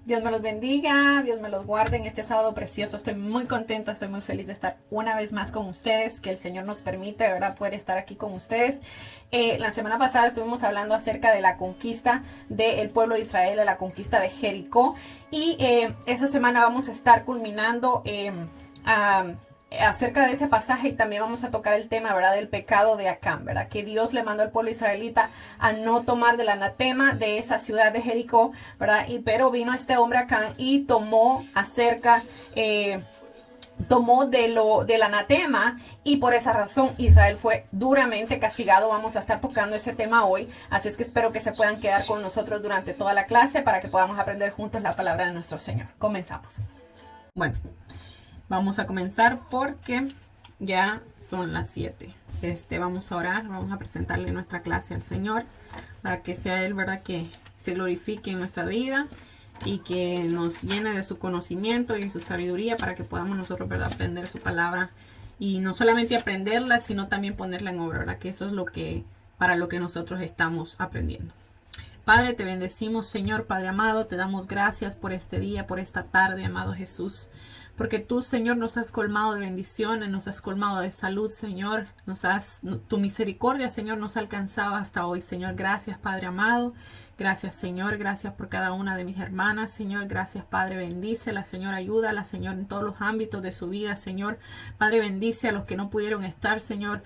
Dios me los bendiga, Dios me los guarde en este sábado precioso. Estoy muy contenta, estoy muy feliz de estar una vez más con ustedes, que el Señor nos permite, de verdad, poder estar aquí con ustedes. La semana pasada estuvimos hablando acerca de la conquista del pueblo de Israel, de la conquista de Jericó. Y esta semana vamos a estar culminando acerca de ese pasaje, y también vamos a tocar el tema, ¿verdad?, del pecado de Acán, ¿verdad?, que Dios le mandó al pueblo israelita a no tomar del anatema de esa ciudad de Jericó, ¿verdad? Pero vino este hombre Acán y tomó del anatema, y por esa razón Israel fue duramente castigado. Vamos a estar tocando ese tema hoy, así es que espero que se puedan quedar con nosotros durante toda la clase para que podamos aprender juntos la palabra de nuestro Señor. Comenzamos. Bueno, vamos a comenzar porque ya son las 7. Vamos a orar, vamos a presentarle nuestra clase al Señor para que sea Él, ¿verdad?, que se glorifique en nuestra vida y que nos llene de su conocimiento y su sabiduría para que podamos nosotros, ¿verdad?, aprender su palabra, y no solamente aprenderla, sino también ponerla en obra, ¿verdad?, que eso es para lo que nosotros estamos aprendiendo. Padre, te bendecimos, Señor, Padre amado, te damos gracias por este día, por esta tarde, amado Jesús, porque tú, Señor, nos has colmado de bendiciones, nos has colmado de salud, Señor, tu misericordia, Señor, nos ha alcanzado hasta hoy, Señor. Gracias, Padre amado, gracias, Señor, gracias por cada una de mis hermanas, Señor, gracias, Padre, bendícela, Señor, ayúdala, Señor, en todos los ámbitos de su vida, Señor. Padre, bendice a los que no pudieron estar, Señor,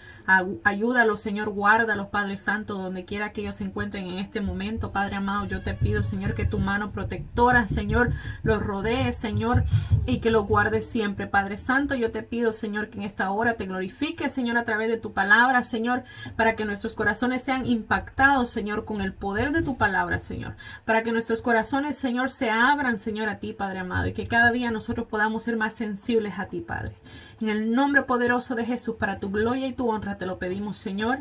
ayúdalos, Señor, guárdalos, Padre Santo, donde quiera que ellos se encuentren en este momento, Padre amado. Yo te pido, Señor, que tu mano protectora, Señor, los rodee, Señor, y que los guarde siempre, Padre Santo. Yo te pido, Señor, que en esta hora te glorifique, Señor, a través de tu palabra, Señor, para que nuestros corazones sean impactados, Señor, con el poder de tu palabra, Señor, para que nuestros corazones, Señor, se abran, Señor, a ti, Padre amado, y que cada día nosotros podamos ser más sensibles a ti, Padre. En el nombre poderoso de Jesús, para tu gloria y tu honra, te lo pedimos, Señor.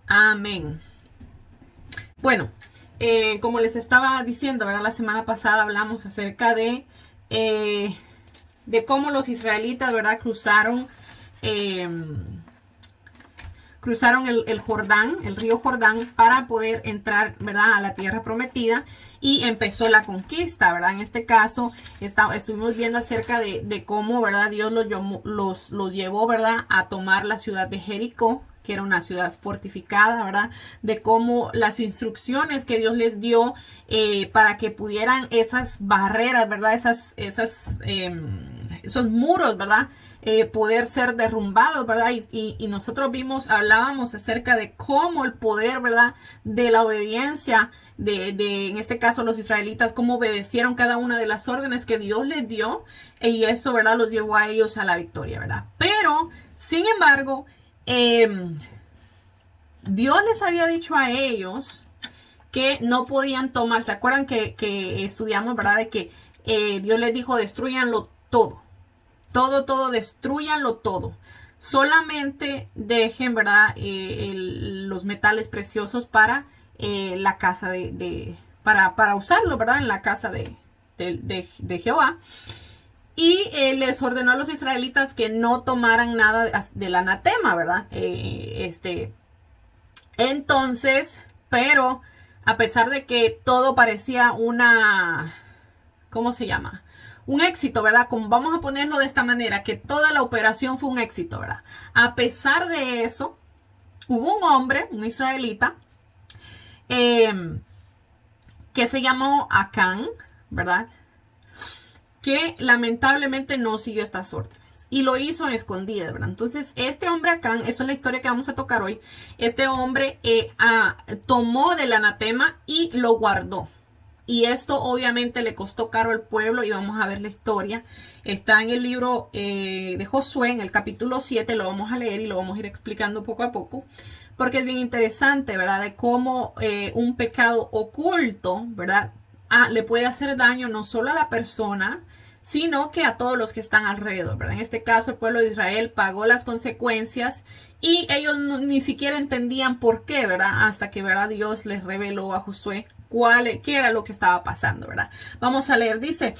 Amén. Bueno, como les estaba diciendo, ¿verdad?, la semana pasada hablamos acerca de cómo los israelitas, ¿verdad?, cruzaron el Jordán, el río Jordán, para poder entrar, ¿verdad?, a la tierra prometida, y empezó la conquista, ¿verdad? En este caso estuvimos viendo acerca de cómo, ¿verdad?, Dios los llevó, ¿verdad?, a tomar la ciudad de Jericó, que era una ciudad fortificada, ¿verdad?, de cómo las instrucciones que Dios les dio para que pudieran esas barreras, ¿verdad?, esos muros, ¿verdad?, poder ser derrumbados, ¿verdad? Y nosotros hablábamos acerca de cómo el poder, ¿verdad?, de la obediencia en este caso los israelitas, cómo obedecieron cada una de las órdenes que Dios les dio, y esto, ¿verdad?, los llevó a ellos a la victoria, ¿verdad? Pero, sin embargo, Dios les había dicho a ellos que no podían tomar. ¿Se acuerdan que estudiamos, ¿verdad?, de que Dios les dijo: destruyanlo todo, todo, destruyanlo todo, solamente dejen, ¿verdad?, los metales preciosos para la casa para usarlo, ¿verdad?, en la casa de Jehová. Y les ordenó a los israelitas que no tomaran nada del anatema, ¿verdad? Entonces, pero a pesar de que todo parecía ¿cómo se llama?, un éxito, ¿verdad? Como vamos a ponerlo de esta manera, que toda la operación fue un éxito, ¿verdad? A pesar de eso, hubo un hombre, un israelita, que se llamó Acán, ¿verdad?, que lamentablemente no siguió estas órdenes y lo hizo en escondidas, ¿verdad? Entonces, este hombre Acán, eso es la historia que vamos a tocar hoy. Este hombre tomó del anatema y lo guardó. Y esto obviamente le costó caro al pueblo, y vamos a ver la historia. Está en el libro de Josué, en el capítulo 7, lo vamos a leer y lo vamos a ir explicando poco a poco, porque es bien interesante, ¿verdad?, de cómo un pecado oculto, ¿verdad?, le puede hacer daño no solo a la persona, sino que a todos los que están alrededor, ¿verdad? En este caso, el pueblo de Israel pagó las consecuencias, y ellos ni siquiera entendían por qué, ¿verdad?, hasta que, ¿verdad?, Dios les reveló a Josué qué era lo que estaba pasando, ¿verdad? Vamos a leer, dice: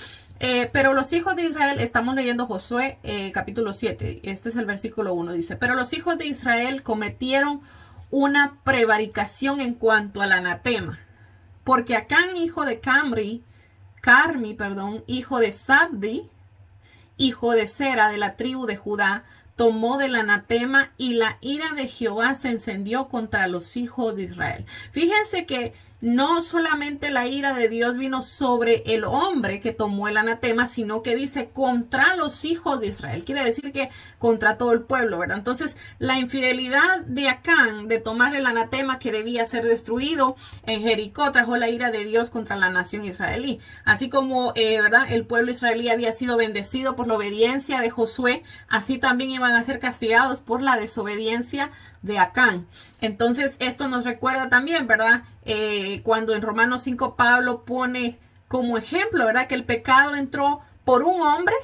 pero los hijos de Israel, estamos leyendo Josué capítulo 7, este es el versículo 1, dice: pero los hijos de Israel cometieron una prevaricación en cuanto al anatema, porque Acán, hijo de Camri, Carmi, hijo de Sabdi, hijo de Sera, de la tribu de Judá, tomó del anatema y la ira de Jehová se encendió contra los hijos de Israel. Fíjense que no solamente la ira de Dios vino sobre el hombre que tomó el anatema, sino que dice contra los hijos de Israel. Quiere decir que contra todo el pueblo, ¿verdad? Entonces, la infidelidad de Acán de tomar el anatema que debía ser destruido en Jericó trajo la ira de Dios contra la nación israelí. Así como, ¿verdad? El pueblo israelí había sido bendecido por la obediencia de Josué, así también iban a ser castigados por la desobediencia de Acán. Entonces, esto nos recuerda también, ¿verdad? Cuando en Romanos 5 Pablo pone como ejemplo, ¿verdad? Que el pecado entró por un hombre,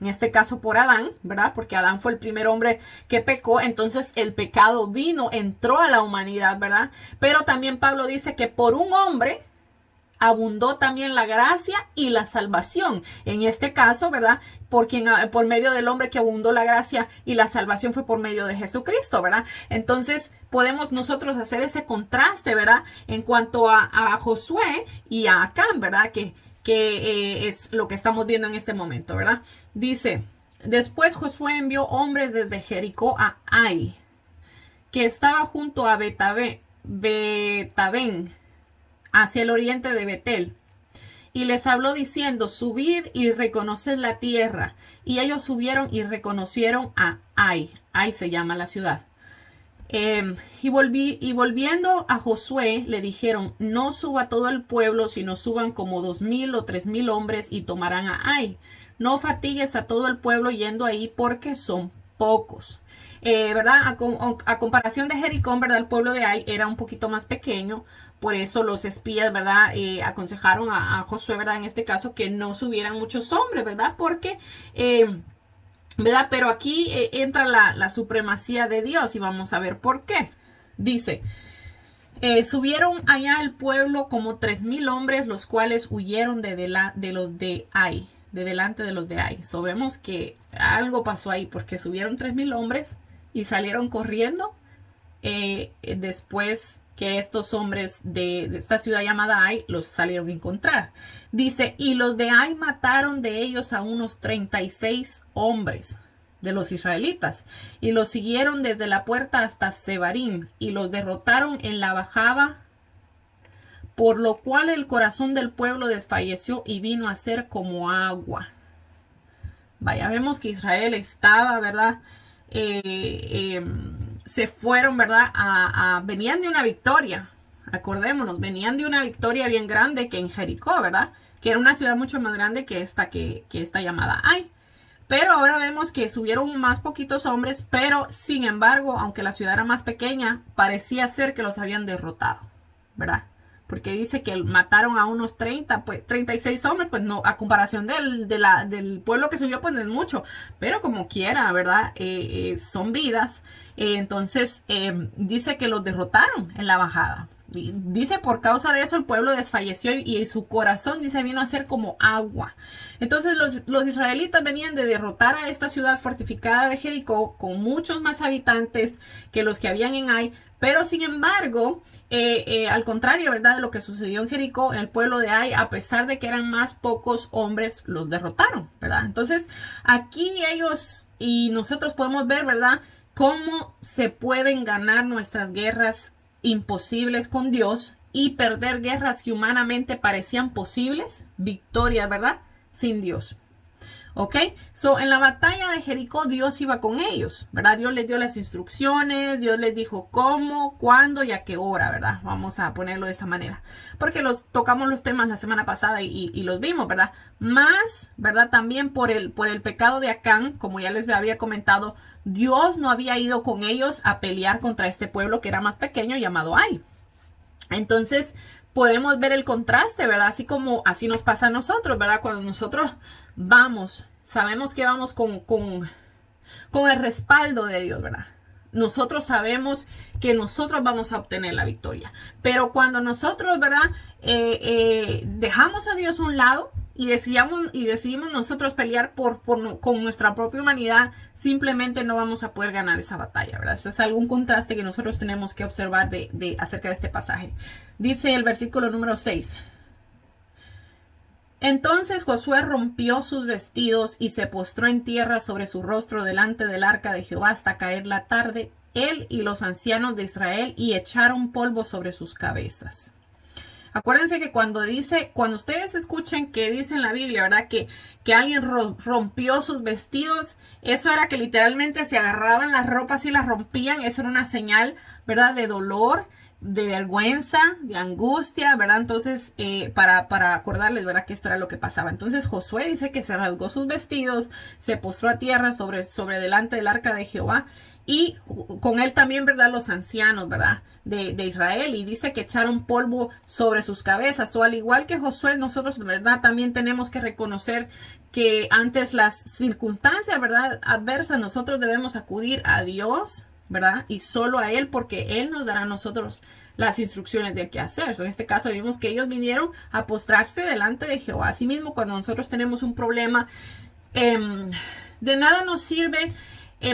en este caso por Adán, ¿verdad? Porque Adán fue el primer hombre que pecó, entonces el pecado entró a la humanidad, ¿verdad? Pero también Pablo dice que por un hombre abundó también la gracia y la salvación. En este caso, ¿verdad? Por medio del hombre que abundó la gracia y la salvación fue por medio de Jesucristo, ¿verdad? Entonces, podemos nosotros hacer ese contraste, ¿verdad? En cuanto a Josué y a Acán, ¿verdad? Que es lo que estamos viendo en este momento, ¿verdad? Dice, después Josué envió hombres desde Jericó a Ai, que estaba junto a Betabén, hacia el oriente de Betel. Y les habló diciendo, subid y reconoced la tierra. Y ellos subieron y reconocieron a Ai. Ai se llama la ciudad. Y volviendo a Josué, le dijeron, no suba todo el pueblo, sino suban como 2,000 o 3,000 hombres y tomarán a Ai. No fatigues a todo el pueblo yendo ahí porque son pocos. ¿Verdad? A comparación de Jericó, ¿verdad? El pueblo de Ai era un poquito más pequeño. Por eso los espías, ¿verdad? Aconsejaron a Josué, ¿verdad? En este caso, que no subieran muchos hombres, ¿verdad? Porque, ¿verdad? Pero aquí entra la supremacía de Dios y vamos a ver por qué. Dice, subieron allá el pueblo como 3,000 hombres, los cuales huyeron de los de Ai, de delante de los de Ai. So, vemos que algo pasó ahí porque subieron 3,000 hombres y salieron corriendo después que estos hombres de esta ciudad llamada Ai los salieron a encontrar. Dice, y los de Ai mataron de ellos a unos 36 hombres de los israelitas y los siguieron desde la puerta hasta Sebarim y los derrotaron en la bajada, por lo cual el corazón del pueblo desfalleció y vino a ser como agua. Vaya, vemos que Israel estaba, ¿verdad? Se fueron, ¿verdad? Venían de una victoria. Acordémonos, venían de una victoria bien grande que en Jericó, ¿verdad? Que era una ciudad mucho más grande que esta llamada Ai. Pero ahora vemos que subieron más poquitos hombres, pero sin embargo, aunque la ciudad era más pequeña, parecía ser que los habían derrotado, ¿verdad? Porque dice que mataron a unos 36 hombres, pues no, a comparación del pueblo que subió, pues no es mucho, pero como quiera, ¿verdad? Son vidas. Entonces, dice que los derrotaron en la bajada. Dice, por causa de eso el pueblo desfalleció y su corazón, dice, vino a ser como agua. Entonces los israelitas venían de derrotar a esta ciudad fortificada de Jericó con muchos más habitantes que los que habían en Ai, pero sin embargo, al contrario, ¿verdad? De lo que sucedió en Jericó, el pueblo de Ai, a pesar de que eran más pocos hombres, los derrotaron, ¿verdad? Entonces, aquí ellos y nosotros podemos ver, ¿verdad? Cómo se pueden ganar nuestras guerras imposibles con Dios y perder guerras que humanamente parecían posibles, victorias, ¿verdad? Sin Dios. ¿Ok? So, en la batalla de Jericó, Dios iba con ellos, ¿verdad? Dios les dio las instrucciones, Dios les dijo cómo, cuándo y a qué hora, ¿verdad? Vamos a ponerlo de esta manera. Porque tocamos los temas la semana pasada y los vimos, ¿verdad? Más, ¿verdad? También por el pecado de Acán, como ya les había comentado, Dios no había ido con ellos a pelear contra este pueblo que era más pequeño llamado Ai. Entonces, podemos ver el contraste, ¿verdad? Así nos pasa a nosotros, ¿verdad? Cuando nosotros sabemos que vamos con el respaldo de Dios, ¿verdad? Nosotros sabemos que nosotros vamos a obtener la victoria. Pero cuando nosotros, ¿verdad? Dejamos a Dios a un lado y decidimos nosotros pelear con nuestra propia humanidad, simplemente no vamos a poder ganar esa batalla, ¿verdad? Eso es algún contraste que nosotros tenemos que observar acerca de este pasaje. Dice el versículo número 6. Entonces Josué rompió sus vestidos y se postró en tierra sobre su rostro delante del arca de Jehová hasta caer la tarde, él y los ancianos de Israel, y echaron polvo sobre sus cabezas. Acuérdense que cuando ustedes escuchen que dice en la Biblia, ¿verdad? Que alguien rompió sus vestidos, eso era que literalmente se agarraban las ropas y las rompían. Eso era una señal, ¿verdad? De dolor, de vergüenza, de angustia, ¿verdad? Entonces, para acordarles, ¿verdad? Que esto era lo que pasaba. Entonces Josué dice que se rasgó sus vestidos, se postró a tierra sobre delante del arca de Jehová, y con él también, ¿verdad? Los ancianos, ¿verdad? De Israel, y dice que echaron polvo sobre sus cabezas. O al igual que Josué, nosotros, ¿verdad? También tenemos que reconocer que antes las circunstancias, ¿verdad? Adversas, nosotros debemos acudir a Dios, ¿verdad? Y solo a Él, porque Él nos dará a nosotros las instrucciones de qué hacer. En este caso vimos que ellos vinieron a postrarse delante de Jehová. Asimismo, cuando nosotros tenemos un problema, de nada nos sirve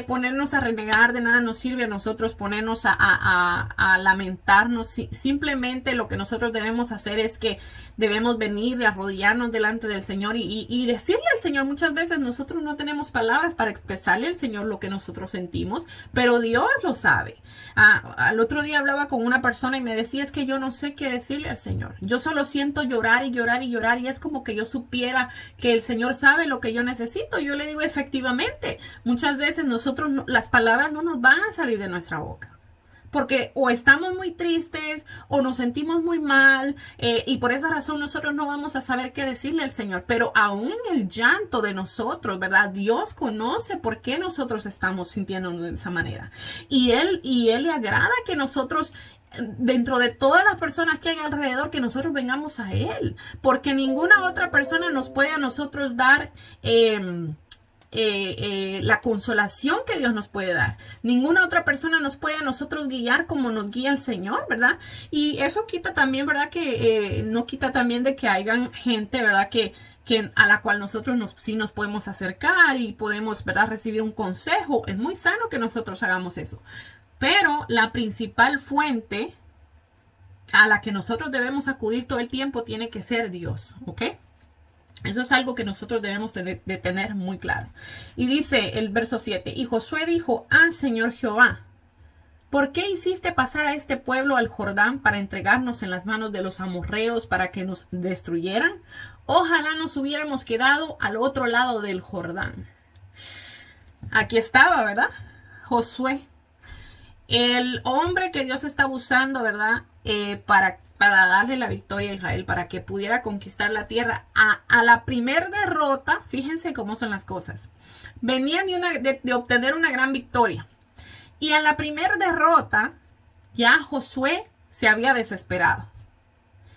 ponernos a renegar, de nada nos sirve a nosotros ponernos a lamentarnos. Simplemente lo que nosotros debemos hacer es que debemos venir y arrodillarnos delante del Señor y decirle al Señor. Muchas veces nosotros no tenemos palabras para expresarle al Señor lo que nosotros sentimos, pero Dios lo sabe. Al otro día hablaba con una persona y me decía, es que yo no sé qué decirle al Señor. Yo solo siento llorar y llorar y llorar, y es como que yo supiera que el Señor sabe lo que yo necesito. Yo le digo, efectivamente, muchas veces nosotros las palabras no nos van a salir de nuestra boca, porque o estamos muy tristes o nos sentimos muy mal, y por esa razón nosotros no vamos a saber qué decirle al Señor. Pero aún en el llanto de nosotros, ¿verdad? Dios conoce por qué nosotros estamos sintiéndonos de esa manera, y Él le agrada que nosotros, dentro de todas las personas que hay alrededor, que nosotros vengamos a Él, porque ninguna otra persona nos puede a nosotros dar la consolación que Dios nos puede dar. Ninguna otra persona nos puede a nosotros guiar como nos guía el Señor, ¿verdad? Y eso quita también, ¿verdad? Que no quita también de que hayan gente, ¿verdad? Que a la cual nosotros sí nos podemos acercar y podemos, ¿verdad? Recibir un consejo. Es muy sano que nosotros hagamos eso. Pero la principal fuente a la que nosotros debemos acudir todo el tiempo tiene que ser Dios, ¿ok? Eso es algo que nosotros debemos de tener muy claro. Y dice el verso 7, y Josué dijo, Señor Jehová, ¿por qué hiciste pasar a este pueblo al Jordán para entregarnos en las manos de los amorreos para que nos destruyeran? Ojalá nos hubiéramos quedado al otro lado del Jordán. Aquí estaba, ¿verdad? Josué, el hombre que Dios está usando, ¿verdad? Para darle la victoria a Israel, para que pudiera conquistar la tierra. A la primer derrota, fíjense cómo son las cosas. Venían de obtener una gran victoria. Y a la primer derrota, ya Josué se había desesperado.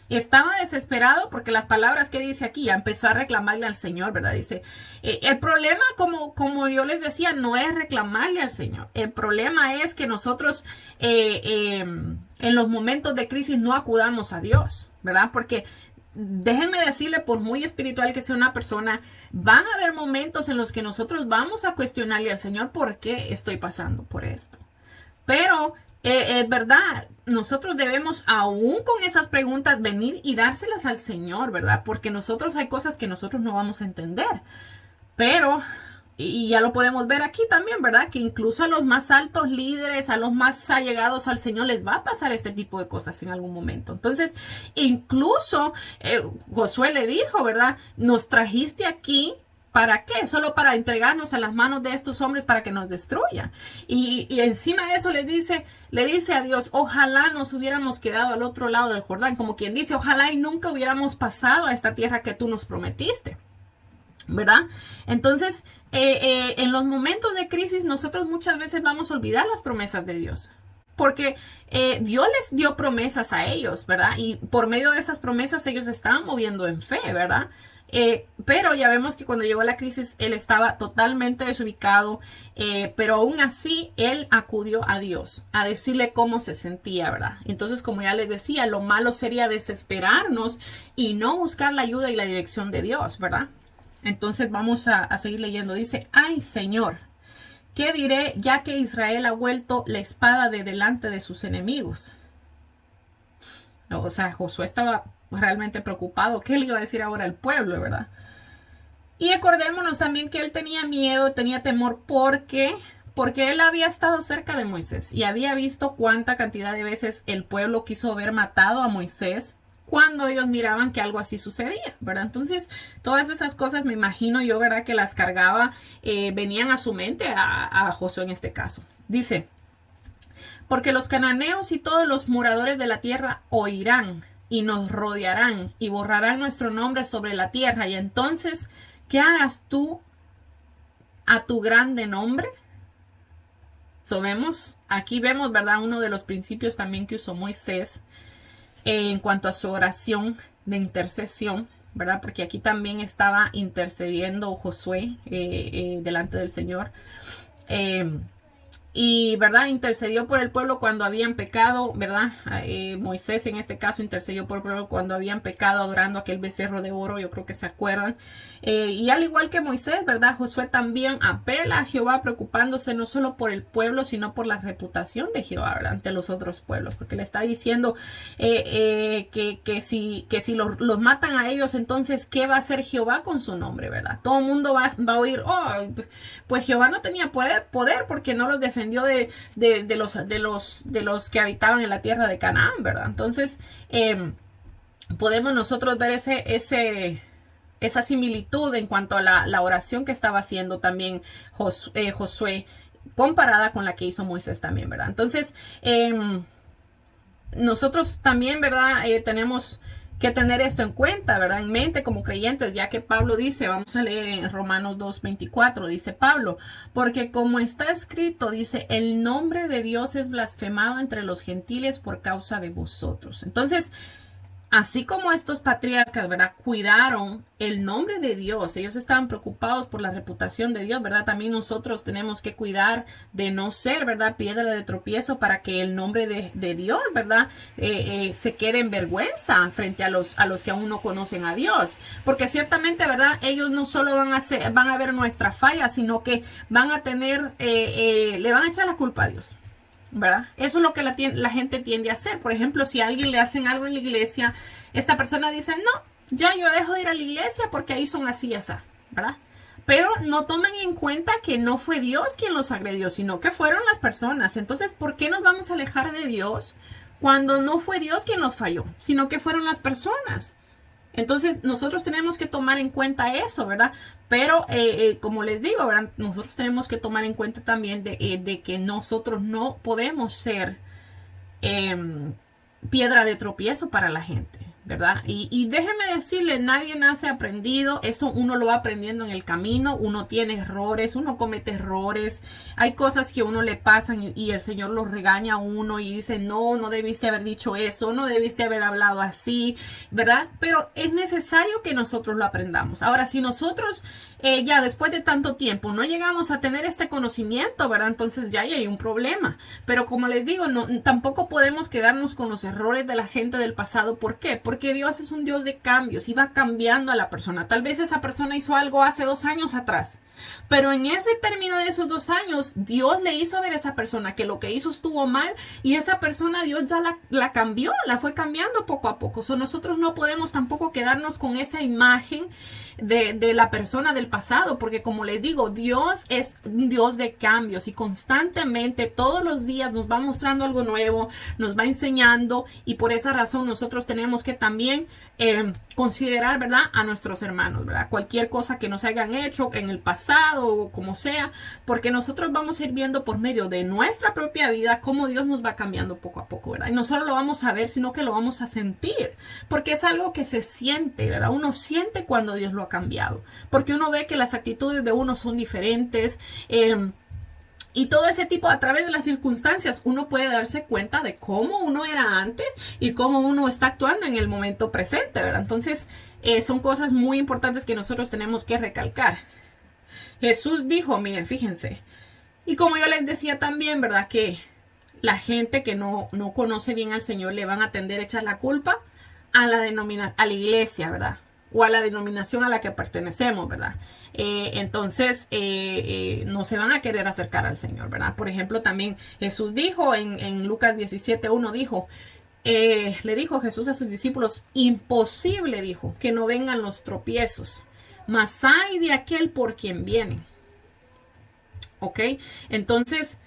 Estaba desesperado porque las palabras que dice aquí, ya empezó a reclamarle al Señor, ¿verdad? Dice, el problema, como yo les decía, no es reclamarle al Señor. El problema es que nosotros en los momentos de crisis no acudamos a Dios, ¿verdad? Porque déjenme decirle, por muy espiritual que sea una persona, van a haber momentos en los que nosotros vamos a cuestionarle al Señor por qué estoy pasando por esto. Pero es verdad, nosotros debemos, aún con esas preguntas, venir y dárselas al Señor, ¿verdad? Porque nosotros hay cosas que nosotros no vamos a entender. Pero, y ya lo podemos ver aquí también, ¿verdad? Que incluso a los más altos líderes, a los más allegados al Señor, les va a pasar este tipo de cosas en algún momento. Entonces, incluso Josué le dijo, ¿verdad? Nos trajiste aquí. ¿Para qué? Solo para entregarnos a las manos de estos hombres para que nos destruyan. Y encima de eso le dice a Dios, ojalá nos hubiéramos quedado al otro lado del Jordán. Como quien dice, ojalá y nunca hubiéramos pasado a esta tierra que tú nos prometiste, ¿verdad? Entonces, en los momentos de crisis, nosotros muchas veces vamos a olvidar las promesas de Dios. Porque Dios les dio promesas a ellos, ¿verdad? Y por medio de esas promesas ellos estaban moviendo en fe, ¿verdad? Pero ya vemos que cuando llegó la crisis él estaba totalmente desubicado, pero aún así él acudió a Dios a decirle cómo se sentía, ¿verdad? Entonces, como ya les decía, lo malo sería desesperarnos y no buscar la ayuda y la dirección de Dios, ¿verdad? Entonces vamos a seguir leyendo. Dice, ay Señor, ¿qué diré ya que Israel ha vuelto la espada de delante de sus enemigos? O sea, Josué estaba realmente preocupado. ¿Qué le iba a decir ahora al pueblo, verdad? Y acordémonos también que él tenía miedo, tenía temor porque él había estado cerca de Moisés y había visto cuánta cantidad de veces el pueblo quiso ver matado a Moisés cuando ellos miraban que algo así sucedía, ¿verdad? Entonces, todas esas cosas me imagino yo, ¿verdad? Que las cargaba, venían a su mente, a Josué en este caso. Dice, porque los cananeos y todos los moradores de la tierra oirán y nos rodearán y borrarán nuestro nombre sobre la tierra. Y entonces, ¿qué harás tú a tu grande nombre? Aquí vemos, ¿verdad? Uno de los principios también que usó Moisés en cuanto a su oración de intercesión, ¿verdad? Porque aquí también estaba intercediendo Josué delante del Señor. Y, ¿verdad? Intercedió por el pueblo cuando habían pecado, ¿verdad? Moisés en este caso intercedió por el pueblo cuando habían pecado adorando aquel becerro de oro, yo creo que se acuerdan. Y al igual que Moisés, ¿verdad? Josué también apela a Jehová preocupándose no solo por el pueblo, sino por la reputación de Jehová, ¿verdad? Ante los otros pueblos, porque le está diciendo que si los matan a ellos, entonces, ¿qué va a hacer Jehová con su nombre, ¿verdad? Todo el mundo va a oír, oh, pues Jehová no tenía poder porque no los defendió de los que habitaban en la tierra de Canaán, ¿verdad? Entonces, podemos nosotros ver esa similitud en cuanto a la oración que estaba haciendo también Josué, comparada con la que hizo Moisés también, ¿verdad? Entonces, nosotros también, ¿verdad? Tenemos que tener esto en cuenta, ¿verdad? En mente como creyentes, ya que Pablo dice, vamos a leer en Romanos 2:24, dice Pablo, porque como está escrito, dice, el nombre de Dios es blasfemado entre los gentiles por causa de vosotros. Entonces, así como estos patriarcas, ¿verdad? Cuidaron el nombre de Dios. Ellos estaban preocupados por la reputación de Dios, ¿verdad? También nosotros tenemos que cuidar de no ser, ¿verdad? Piedra de tropiezo para que el nombre de Dios, ¿verdad? Se quede en vergüenza frente a los que aún no conocen a Dios. Porque ciertamente, ¿verdad? Ellos no solo van a ver nuestra falla, sino que van a tener, le van a echar la culpa a Dios, ¿verdad? Eso es lo que la gente tiende a hacer. Por ejemplo, si a alguien le hacen algo en la iglesia, esta persona dice, no, ya yo dejo de ir a la iglesia porque ahí son así y así, ¿verdad? Pero no tomen en cuenta que no fue Dios quien los agredió, sino que fueron las personas. Entonces, ¿por qué nos vamos a alejar de Dios cuando no fue Dios quien nos falló, sino que fueron las personas? Entonces, nosotros tenemos que tomar en cuenta eso, ¿verdad? Pero, como les digo, ¿verdad? Nosotros tenemos que tomar en cuenta también de que nosotros no podemos ser piedra de tropiezo para la gente, ¿verdad? Y déjeme decirle, nadie nace aprendido, eso uno lo va aprendiendo en el camino, uno tiene errores, uno comete errores, hay cosas que a uno le pasan y el Señor los regaña a uno y dice, no debiste haber dicho eso, no debiste haber hablado así, ¿verdad? Pero es necesario que nosotros lo aprendamos. Ahora, si nosotros ya después de tanto tiempo no llegamos a tener este conocimiento, ¿verdad? Entonces ya hay un problema. Pero como les digo, tampoco podemos quedarnos con los errores de la gente del pasado. ¿Por qué? Porque Dios es un Dios de cambios y va cambiando a la persona. Tal vez esa persona hizo algo hace 2 años atrás, pero en ese término de esos 2 años, Dios le hizo ver a esa persona que lo que hizo estuvo mal y esa persona Dios ya la cambió, la fue cambiando poco a poco. Nosotros no podemos tampoco quedarnos con esa imagen de la persona del pasado, porque como les digo, Dios es un Dios de cambios y constantemente todos los días nos va mostrando algo nuevo, nos va enseñando y por esa razón nosotros tenemos que también considerar, ¿verdad? A nuestros hermanos, ¿verdad? Cualquier cosa que nos hayan hecho en el pasado o como sea, porque nosotros vamos a ir viendo por medio de nuestra propia vida cómo Dios nos va cambiando poco a poco, ¿verdad? Y no solo lo vamos a ver, sino que lo vamos a sentir, porque es algo que se siente, ¿verdad? Uno siente cuando Dios lo ha cambiado, porque uno ve que las actitudes de uno son diferentes, y todo ese tipo, a través de las circunstancias, uno puede darse cuenta de cómo uno era antes y cómo uno está actuando en el momento presente, ¿verdad? Entonces, son cosas muy importantes que nosotros tenemos que recalcar. Jesús dijo, miren, fíjense, y como yo les decía también, ¿verdad? Que la gente que no conoce bien al Señor le van a tender a echar la culpa a la iglesia, ¿verdad? O a la denominación a la que pertenecemos, ¿verdad? Entonces, no se van a querer acercar al Señor, ¿verdad? Por ejemplo, también Jesús dijo en Lucas 17:1, dijo, le dijo Jesús a sus discípulos, imposible, dijo, que no vengan los tropiezos, mas ay de aquel por quien vienen. ¿Ok? Entonces,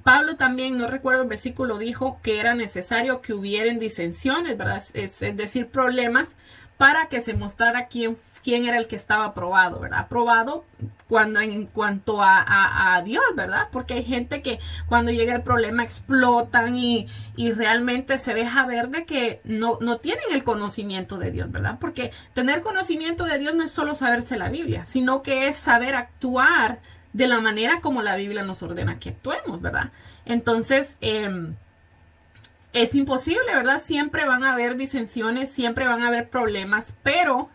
Pablo también, no recuerdo el versículo, dijo que era necesario que hubieran disensiones, ¿verdad? Es decir, problemas, para que se mostrara quién era el que estaba aprobado, ¿verdad? Aprobado en cuanto a Dios, ¿verdad? Porque hay gente que cuando llega el problema explotan y realmente se deja ver de que no tienen el conocimiento de Dios, ¿verdad? Porque tener conocimiento de Dios no es solo saberse la Biblia, sino que es saber actuar de la manera como la Biblia nos ordena que actuemos, ¿verdad? Entonces, es imposible, ¿verdad? Siempre van a haber disensiones, siempre van a haber problemas, pero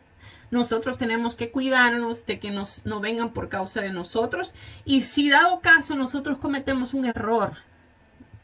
nosotros tenemos que cuidarnos de que no vengan por causa de nosotros. Y si dado caso nosotros cometemos un error,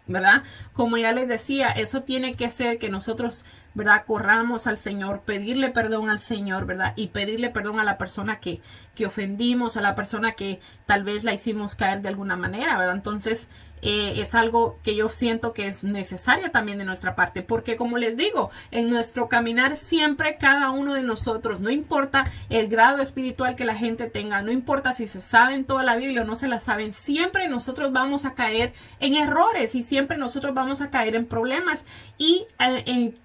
¿verdad? Como ya les decía, eso tiene que ser que nosotros, ¿verdad? Corramos al Señor, pedirle perdón al Señor, ¿verdad? Y pedirle perdón a la persona que ofendimos, a la persona que tal vez la hicimos caer de alguna manera, ¿verdad? Entonces, es algo que yo siento que es necesario también de nuestra parte, porque como les digo, en nuestro caminar siempre cada uno de nosotros, no importa el grado espiritual que la gente tenga, no importa si se saben toda la Biblia o no se la saben, siempre nosotros vamos a caer en errores y siempre nosotros vamos a caer en problemas. Y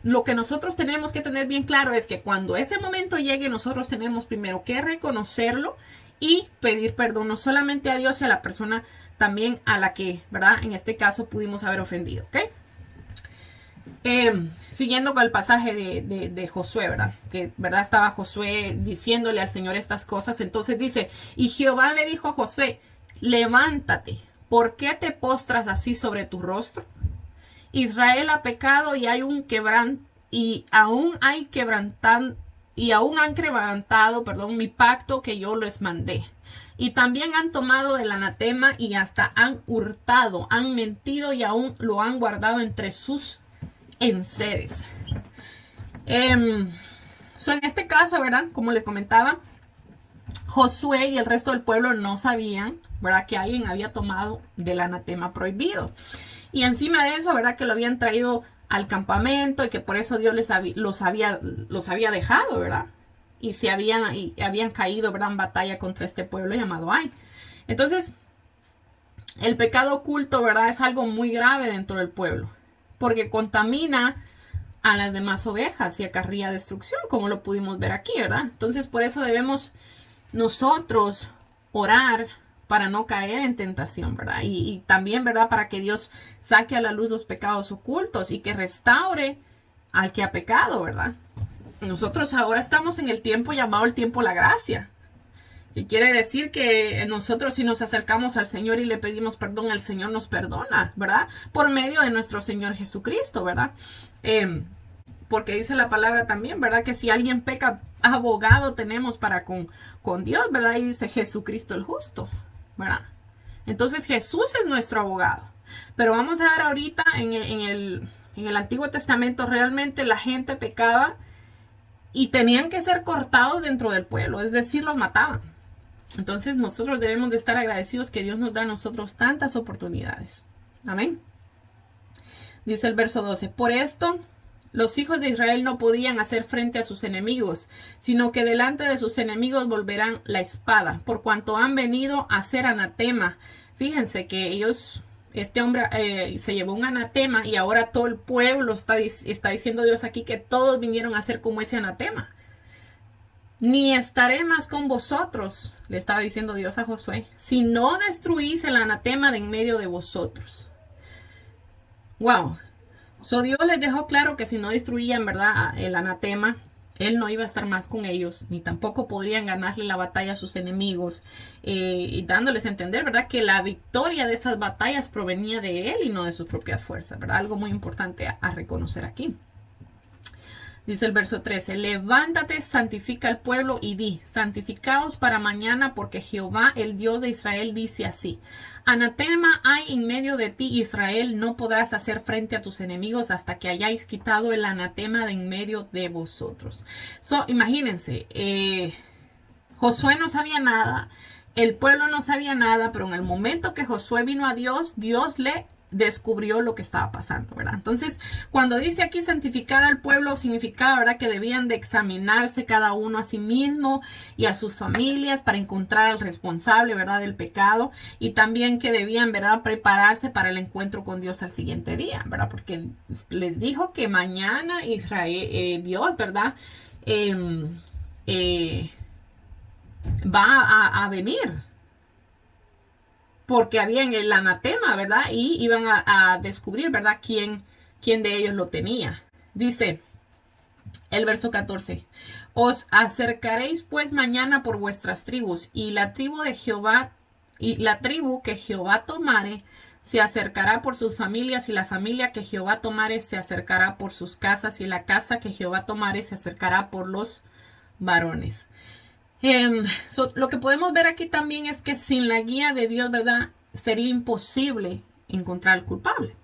lo que nosotros tenemos que tener bien claro es que cuando ese momento llegue, nosotros tenemos primero que reconocerlo y pedir perdón, no solamente a Dios y a la persona también a la que, ¿verdad? En este caso pudimos haber ofendido, ¿ok? Siguiendo con el pasaje de Josué, ¿verdad? Que, ¿verdad? Estaba Josué diciéndole al Señor estas cosas. Entonces dice, y Jehová le dijo a Josué, levántate, ¿por qué te postras así sobre tu rostro? Israel ha pecado y hay un aún han quebrantado, mi pacto que yo les mandé. Y también han tomado del anatema y hasta han hurtado, han mentido y aún lo han guardado entre sus enseres. En este caso, ¿verdad? Como les comentaba, Josué y el resto del pueblo no sabían, ¿verdad? Que alguien había tomado del anatema prohibido. Y encima de eso, ¿verdad? Que lo habían traído al campamento y que por eso Dios los había dejado, ¿verdad? Y habían caído, ¿verdad? En batalla contra este pueblo llamado Ai. Entonces, el pecado oculto, ¿verdad? Es algo muy grave dentro del pueblo, porque contamina a las demás ovejas y acarrea destrucción, como lo pudimos ver aquí, ¿verdad? Entonces, por eso debemos nosotros orar para no caer en tentación, ¿verdad? Y también, ¿verdad? Para que Dios saque a la luz los pecados ocultos y que restaure al que ha pecado, ¿verdad? Nosotros ahora estamos en el tiempo llamado el tiempo de la gracia. Y quiere decir que nosotros si nos acercamos al Señor y le pedimos perdón, el Señor nos perdona, ¿verdad? Por medio de nuestro Señor Jesucristo, ¿verdad? Porque dice la palabra también, ¿verdad? Que si alguien peca, abogado tenemos para con Dios, ¿verdad? Y dice Jesucristo el justo, ¿verdad? Entonces Jesús es nuestro abogado. Pero vamos a ver ahorita en el Antiguo Testamento realmente la gente pecaba y tenían que ser cortados dentro del pueblo, es decir, los mataban. Entonces nosotros debemos de estar agradecidos que Dios nos da a nosotros tantas oportunidades. Amén. Dice el verso 12, por esto los hijos de Israel no podían hacer frente a sus enemigos, sino que delante de sus enemigos volverán la espada, por cuanto han venido a ser anatema. Fíjense que este hombre se llevó un anatema y ahora todo el pueblo está diciendo Dios aquí que todos vinieron a ser como ese anatema. Ni estaré más con vosotros, le estaba diciendo Dios a Josué, si no destruís el anatema de en medio de vosotros. Wow. Dios les dejó claro que si no destruían, ¿verdad?, el anatema, Él no iba a estar más con ellos, ni tampoco podrían ganarle la batalla a sus enemigos, y dándoles a entender, ¿verdad?, que la victoria de esas batallas provenía de Él y no de sus propias fuerzas, ¿verdad? Algo muy importante a reconocer aquí. Dice el verso 13, levántate, santifica al pueblo y di, santificaos para mañana, porque Jehová, el Dios de Israel, dice así, anatema hay en medio de ti, Israel, no podrás hacer frente a tus enemigos hasta que hayáis quitado el anatema de en medio de vosotros. Imagínense, Josué no sabía nada, el pueblo no sabía nada, pero en el momento que Josué vino a Dios, Dios le descubrió lo que estaba pasando, ¿verdad? Entonces, cuando dice aquí santificar al pueblo, significaba, ¿verdad?, que debían de examinarse cada uno a sí mismo y a sus familias para encontrar al responsable, ¿verdad?, del pecado, y también que debían, ¿verdad?, prepararse para el encuentro con Dios al siguiente día, ¿verdad? Porque les dijo que mañana Israel, Dios, ¿verdad?, va a venir, porque habían el anatema, ¿verdad? Y iban a descubrir, ¿verdad?, quién de ellos lo tenía. Dice el verso 14: os acercaréis pues mañana por vuestras tribus, y la tribu de Jehová, y la tribu que Jehová tomare, se acercará por sus familias, y la familia que Jehová tomare se acercará por sus casas, y la casa que Jehová tomare se acercará por los varones. Lo que podemos ver aquí también es que sin la guía de Dios, ¿verdad?, sería imposible encontrar al culpable,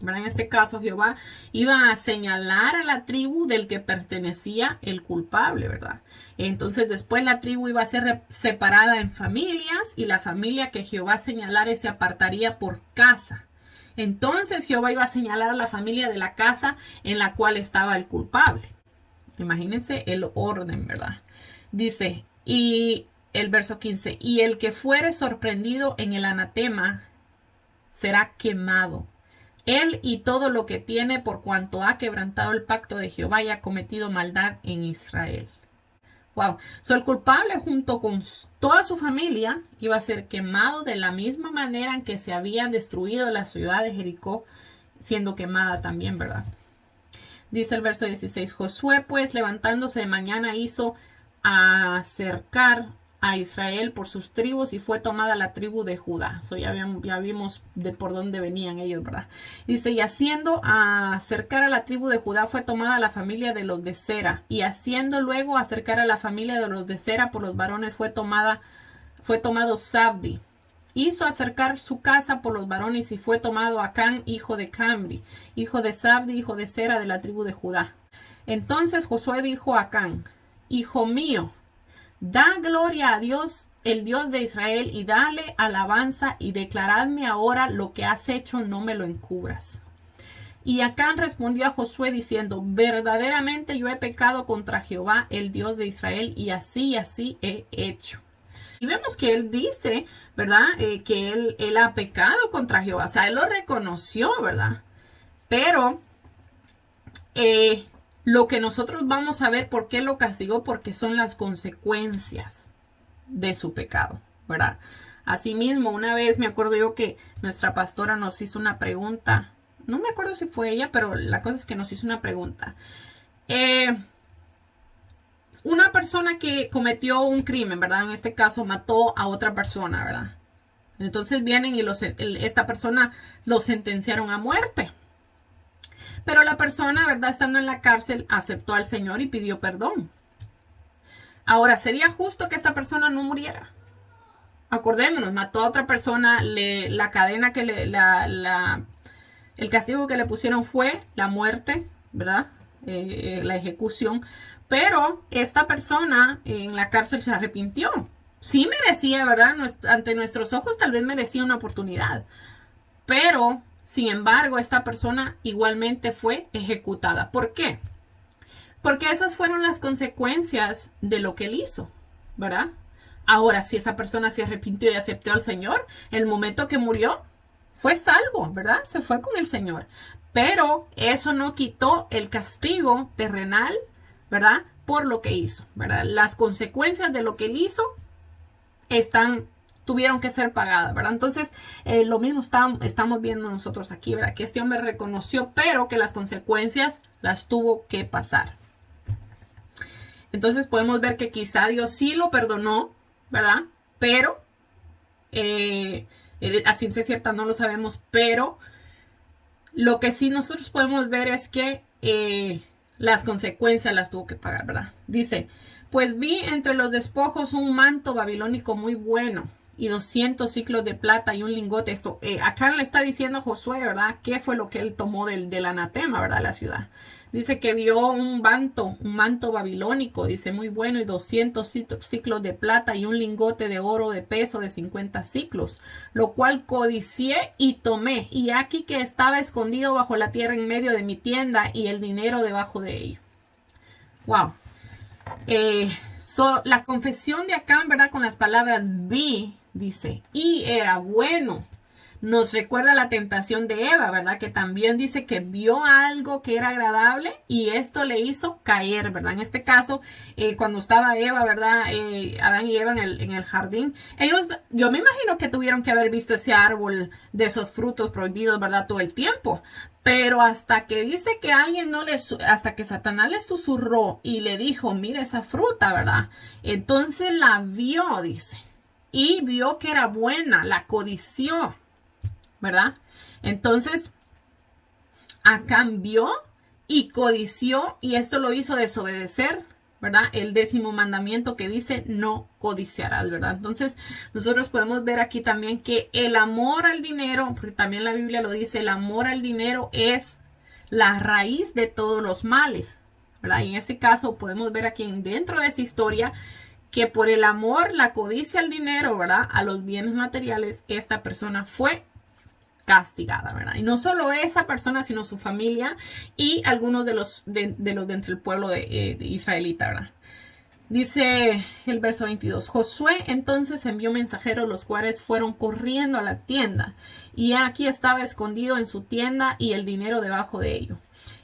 ¿verdad? En este caso, Jehová iba a señalar a la tribu del que pertenecía el culpable, ¿verdad? Entonces, después la tribu iba a ser separada en familias, y la familia que Jehová señalare se apartaría por casa. Entonces, Jehová iba a señalar a la familia de la casa en la cual estaba el culpable. Imagínense el orden, ¿verdad? Dice, y el verso 15, y el que fuere sorprendido en el anatema será quemado, él y todo lo que tiene, por cuanto ha quebrantado el pacto de Jehová y ha cometido maldad en Israel. Wow. El culpable junto con toda su familia iba a ser quemado de la misma manera en que se había destruido la ciudad de Jericó, siendo quemada también, ¿verdad? Dice el verso 16, Josué pues levantándose de mañana hizo acercar a Israel por sus tribus, y fue tomada la tribu de Judá. Ya vimos de por dónde venían ellos, ¿verdad? Dice, y haciendo acercar a la tribu de Judá fue tomada la familia de los de Sera, y haciendo luego acercar a la familia de los de Sera por los varones fue tomado Zabdi. Hizo acercar su casa por los varones, y fue tomado Acán, hijo de Camri, hijo de Zabdi, hijo de Sera, de la tribu de Judá. Entonces Josué dijo a Acán, hijo mío, da gloria a Dios, el Dios de Israel, y dale alabanza, y declaradme ahora lo que has hecho, no me lo encubras. Y Acán respondió a Josué diciendo, verdaderamente yo he pecado contra Jehová, el Dios de Israel, y así he hecho. Y vemos que él dice, ¿verdad?, que él ha pecado contra Jehová. O sea, él lo reconoció, ¿verdad? Pero lo que nosotros vamos a ver, ¿por qué lo castigó? Porque son las consecuencias de su pecado, ¿verdad? Asimismo, una vez me acuerdo yo que nuestra pastora nos hizo una pregunta. No me acuerdo si fue ella, pero la cosa es que nos hizo una pregunta. Una persona que cometió un crimen, ¿verdad? En este caso mató a otra persona, ¿verdad? Entonces vienen y esta persona lo sentenciaron a muerte. Pero la persona, ¿verdad?, estando en la cárcel, aceptó al Señor y pidió perdón. Ahora, ¿sería justo que esta persona no muriera? Acordémonos, mató a otra persona, la cadena que el castigo que le pusieron fue la muerte, ¿verdad? La ejecución. Pero esta persona en la cárcel se arrepintió. Sí merecía, ¿verdad? Ante nuestros ojos tal vez merecía una oportunidad. Pero, sin embargo, esta persona igualmente fue ejecutada. ¿Por qué? Porque esas fueron las consecuencias de lo que él hizo, ¿verdad? Ahora, si esa persona se arrepintió y aceptó al Señor, el momento que murió fue salvo, ¿verdad? Se fue con el Señor. Pero eso no quitó el castigo terrenal, ¿verdad?, por lo que hizo, ¿verdad? Las consecuencias de lo que él hizo tuvieron que ser pagadas, ¿verdad? Entonces, lo mismo estamos viendo nosotros aquí, ¿verdad? Que este hombre reconoció, pero que las consecuencias las tuvo que pasar. Entonces, podemos ver que quizá Dios sí lo perdonó, ¿verdad? Pero, a ciencia cierta no lo sabemos, pero lo que sí nosotros podemos ver es que las consecuencias las tuvo que pagar, ¿verdad? Dice, pues vi entre los despojos un manto babilónico muy bueno, y 200 ciclos de plata y un lingote. Esto, acá le está diciendo Josué, ¿verdad? ¿Qué fue lo que él tomó del anatema, ¿verdad? La ciudad. Dice que vio un manto babilónico, dice muy bueno, y 200 ciclos de plata y un lingote de oro de peso de 50 ciclos, lo cual codicié y tomé. Y aquí que estaba escondido bajo la tierra en medio de mi tienda y el dinero debajo de ello. Wow. La confesión de acá, ¿verdad? Con las palabras vi, dice, y era bueno. Nos recuerda la tentación de Eva, ¿verdad? Que también dice que vio algo que era agradable y esto le hizo caer, ¿verdad? En este caso, cuando estaba Eva, ¿verdad? Adán y Eva en el jardín, ellos, yo me imagino que tuvieron que haber visto ese árbol de esos frutos prohibidos, ¿verdad? Todo el tiempo. Pero hasta que dice que alguien hasta que Satanás le susurró y le dijo, mira esa fruta, ¿verdad? Entonces la vio, dice, y vio que era buena, la codició, ¿verdad? Entonces, acá vio y codició, y esto lo hizo desobedecer, ¿verdad? El 10º mandamiento que dice no codiciarás, ¿verdad? Entonces, nosotros podemos ver aquí también que el amor al dinero, porque también la Biblia lo dice, el amor al dinero es la raíz de todos los males, ¿verdad? Y en este caso podemos ver aquí dentro de esa historia que por el amor, la codicia al dinero, ¿verdad? A los bienes materiales, esta persona fue castigada, ¿verdad? Y no solo esa persona, sino su familia y algunos de los dentro del pueblo de israelita, ¿verdad? Dice el verso 22, Josué entonces envió mensajeros, los cuales fueron corriendo a la tienda, y aquí estaba escondido en su tienda y el dinero debajo de ello.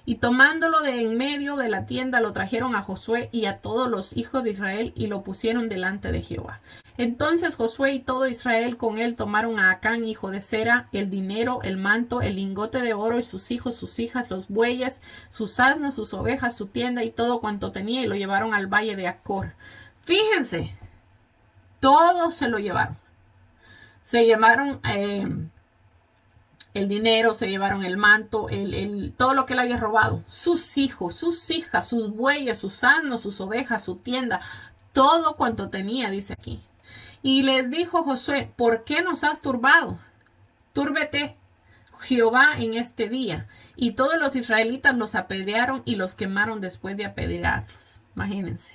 Y tomándolo de en medio de la tienda, lo trajeron a Josué y a todos los hijos de Israel y lo pusieron delante de Jehová. Entonces Josué y todo Israel con él tomaron a Acán, hijo de Zera, el dinero, el manto, el lingote de oro y sus hijos, sus hijas, los bueyes, sus asnos, sus ovejas, su tienda y todo cuanto tenía, y lo llevaron al valle de Acor. Fíjense, todo se lo llevaron. Se llevaron el dinero, se llevaron el manto, todo lo que él había robado, sus hijos, sus hijas, sus bueyes, sus asnos, sus ovejas, su tienda, todo cuanto tenía, dice aquí. Y les dijo Josué, ¿por qué nos has turbado? Túrbete Jehová en este día. Y todos los israelitas los apedrearon y los quemaron después de apedrearlos. Imagínense.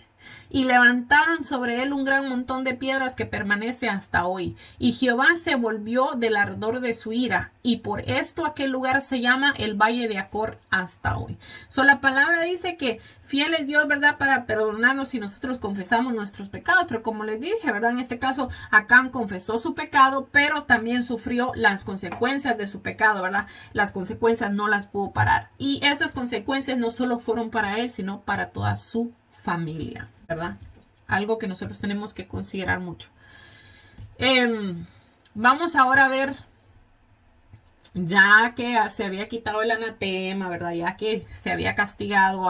Y levantaron sobre él un gran montón de piedras que permanece hasta hoy. Y Jehová se volvió del ardor de su ira, y por esto aquel lugar se llama el Valle de Acor hasta hoy. La palabra dice que fiel es Dios, ¿verdad?, para perdonarnos si nosotros confesamos nuestros pecados. Pero como les dije, ¿verdad?, en este caso Acán confesó su pecado, pero también sufrió las consecuencias de su pecado, ¿verdad? Las consecuencias no las pudo parar. Y esas consecuencias no solo fueron para él, sino para toda su familia, ¿verdad? Algo que nosotros tenemos que considerar mucho. Vamos ahora a ver, ya que se había quitado el anatema, ¿verdad? Ya que se había castigado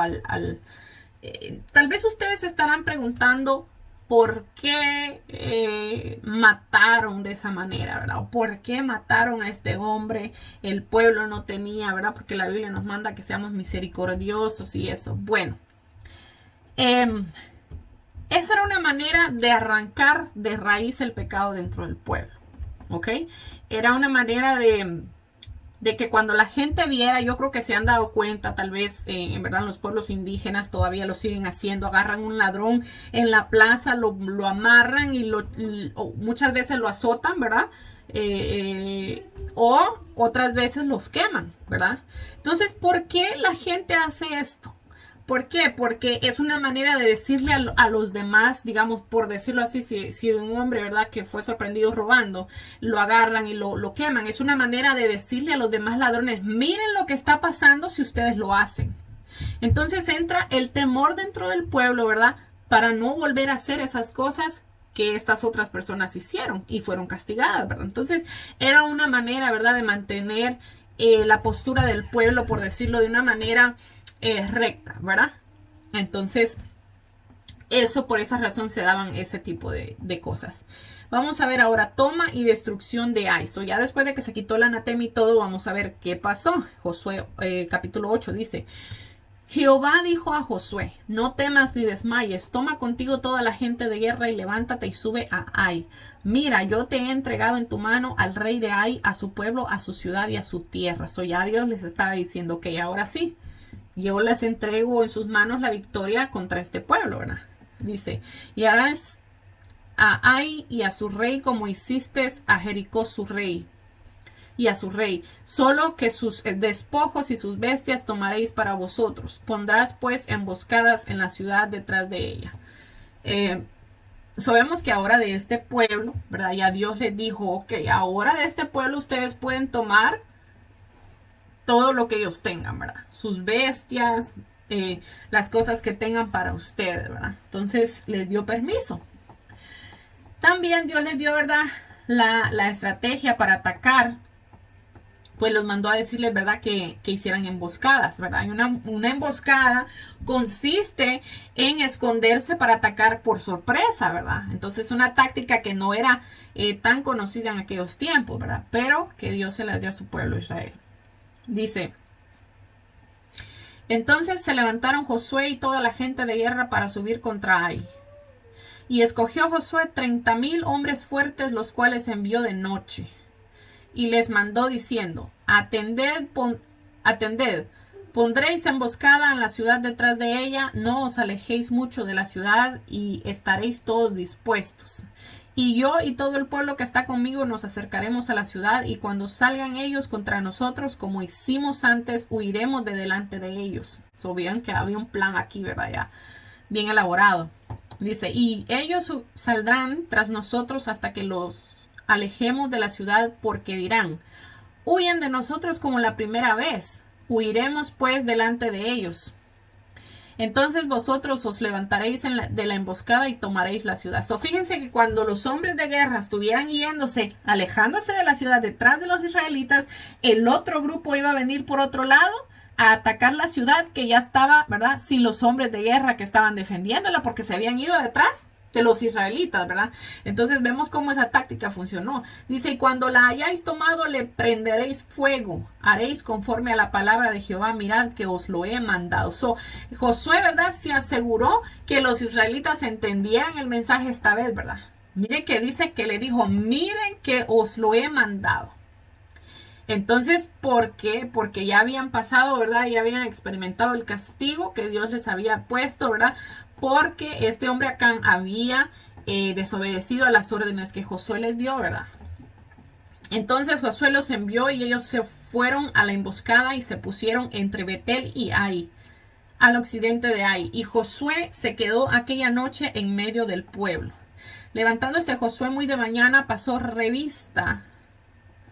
tal vez ustedes estarán preguntando por qué mataron de esa manera, ¿verdad? O por qué mataron a este hombre. El pueblo no tenía, ¿verdad? Porque la Biblia nos manda que seamos misericordiosos y eso. Bueno. Esa era una manera de arrancar de raíz el pecado dentro del pueblo, ¿ok? Era una manera de que cuando la gente viera, yo creo que se han dado cuenta, tal vez en verdad los pueblos indígenas todavía lo siguen haciendo, agarran un ladrón en la plaza, lo amarran y muchas veces lo azotan, ¿verdad? O otras veces los queman, ¿verdad? Entonces, ¿por qué la gente hace esto? ¿Por qué? Porque es una manera de decirle a los demás, digamos, por decirlo así, si un hombre, ¿verdad?, que fue sorprendido robando, lo agarran y lo queman. Es una manera de decirle a los demás ladrones, miren lo que está pasando si ustedes lo hacen. Entonces entra el temor dentro del pueblo, ¿verdad?, para no volver a hacer esas cosas que estas otras personas hicieron y fueron castigadas, ¿verdad? Entonces era una manera, ¿verdad?, de mantener la postura del pueblo, por decirlo de una manera recta, ¿verdad? Entonces, por esa razón se daban ese tipo de cosas. Vamos a ver ahora toma y destrucción de Ai. Ya después de que se quitó el anatema y todo, vamos a ver qué pasó. Josué capítulo 8 dice, Jehová dijo a Josué: no temas ni desmayes, toma contigo toda la gente de guerra y levántate y sube a Ai. Mira, yo te he entregado en tu mano al rey de Ai, a su pueblo, a su ciudad y a su tierra. So ya Dios les estaba diciendo que ahora sí, yo les entrego en sus manos la victoria contra este pueblo, ¿verdad? Dice, y harás a Ai y a su rey como hiciste a Jericó su rey y a su rey, solo que sus despojos y sus bestias tomaréis para vosotros. Pondrás pues emboscadas en la ciudad detrás de ella. Sabemos que ahora de este pueblo, ¿verdad? Ya Dios les dijo, ok, ahora de este pueblo ustedes pueden tomar todo lo que ellos tengan, ¿verdad? Sus bestias, las cosas que tengan para ustedes, ¿verdad? Entonces les dio permiso. También Dios les dio, ¿verdad? La estrategia para atacar, pues los mandó a decirles, ¿verdad? Que hicieran emboscadas, ¿verdad? Y una emboscada consiste en esconderse para atacar por sorpresa, ¿verdad? Entonces una táctica que no era tan conocida en aquellos tiempos, ¿verdad? Pero que Dios se la dio a su pueblo Israel. Dice, entonces se levantaron Josué y toda la gente de guerra para subir contra Ai. Y escogió Josué 30,000 hombres fuertes, los cuales envió de noche. Y les mandó diciendo, atended, pondréis emboscada en la ciudad detrás de ella, no os alejéis mucho de la ciudad y estaréis todos dispuestos. Y yo y todo el pueblo que está conmigo nos acercaremos a la ciudad, y cuando salgan ellos contra nosotros, como hicimos antes, huiremos de delante de ellos. Sabían que había un plan aquí, ¿verdad? Ya bien elaborado. Dice, y ellos saldrán tras nosotros hasta que los alejemos de la ciudad, porque dirán, huyen de nosotros como la primera vez. Huiremos pues delante de ellos. Entonces vosotros os levantaréis de la emboscada y tomaréis la ciudad. So, fíjense que cuando los hombres de guerra estuvieran yéndose, alejándose de la ciudad detrás de los israelitas, el otro grupo iba a venir por otro lado a atacar la ciudad que ya estaba, ¿verdad? Sin los hombres de guerra que estaban defendiéndola, porque se habían ido detrás de los israelitas, ¿verdad? Entonces vemos cómo esa táctica funcionó. Dice, y cuando la hayáis tomado, le prenderéis fuego, haréis conforme a la palabra de Jehová, mirad que os lo he mandado. So, Josué, ¿verdad? Se aseguró que los israelitas entendieran el mensaje esta vez, ¿verdad? Miren que dice que le dijo, miren que os lo he mandado. Entonces, ¿por qué? Porque ya habían pasado, ¿verdad? Ya habían experimentado el castigo que Dios les había puesto, ¿verdad? Porque este hombre Acán había desobedecido a las órdenes que Josué les dio, ¿verdad? Entonces Josué los envió y ellos se fueron a la emboscada y se pusieron entre Betel y Ai, al occidente de Ai. Y Josué se quedó aquella noche en medio del pueblo. Levantándose Josué muy de mañana, pasó revista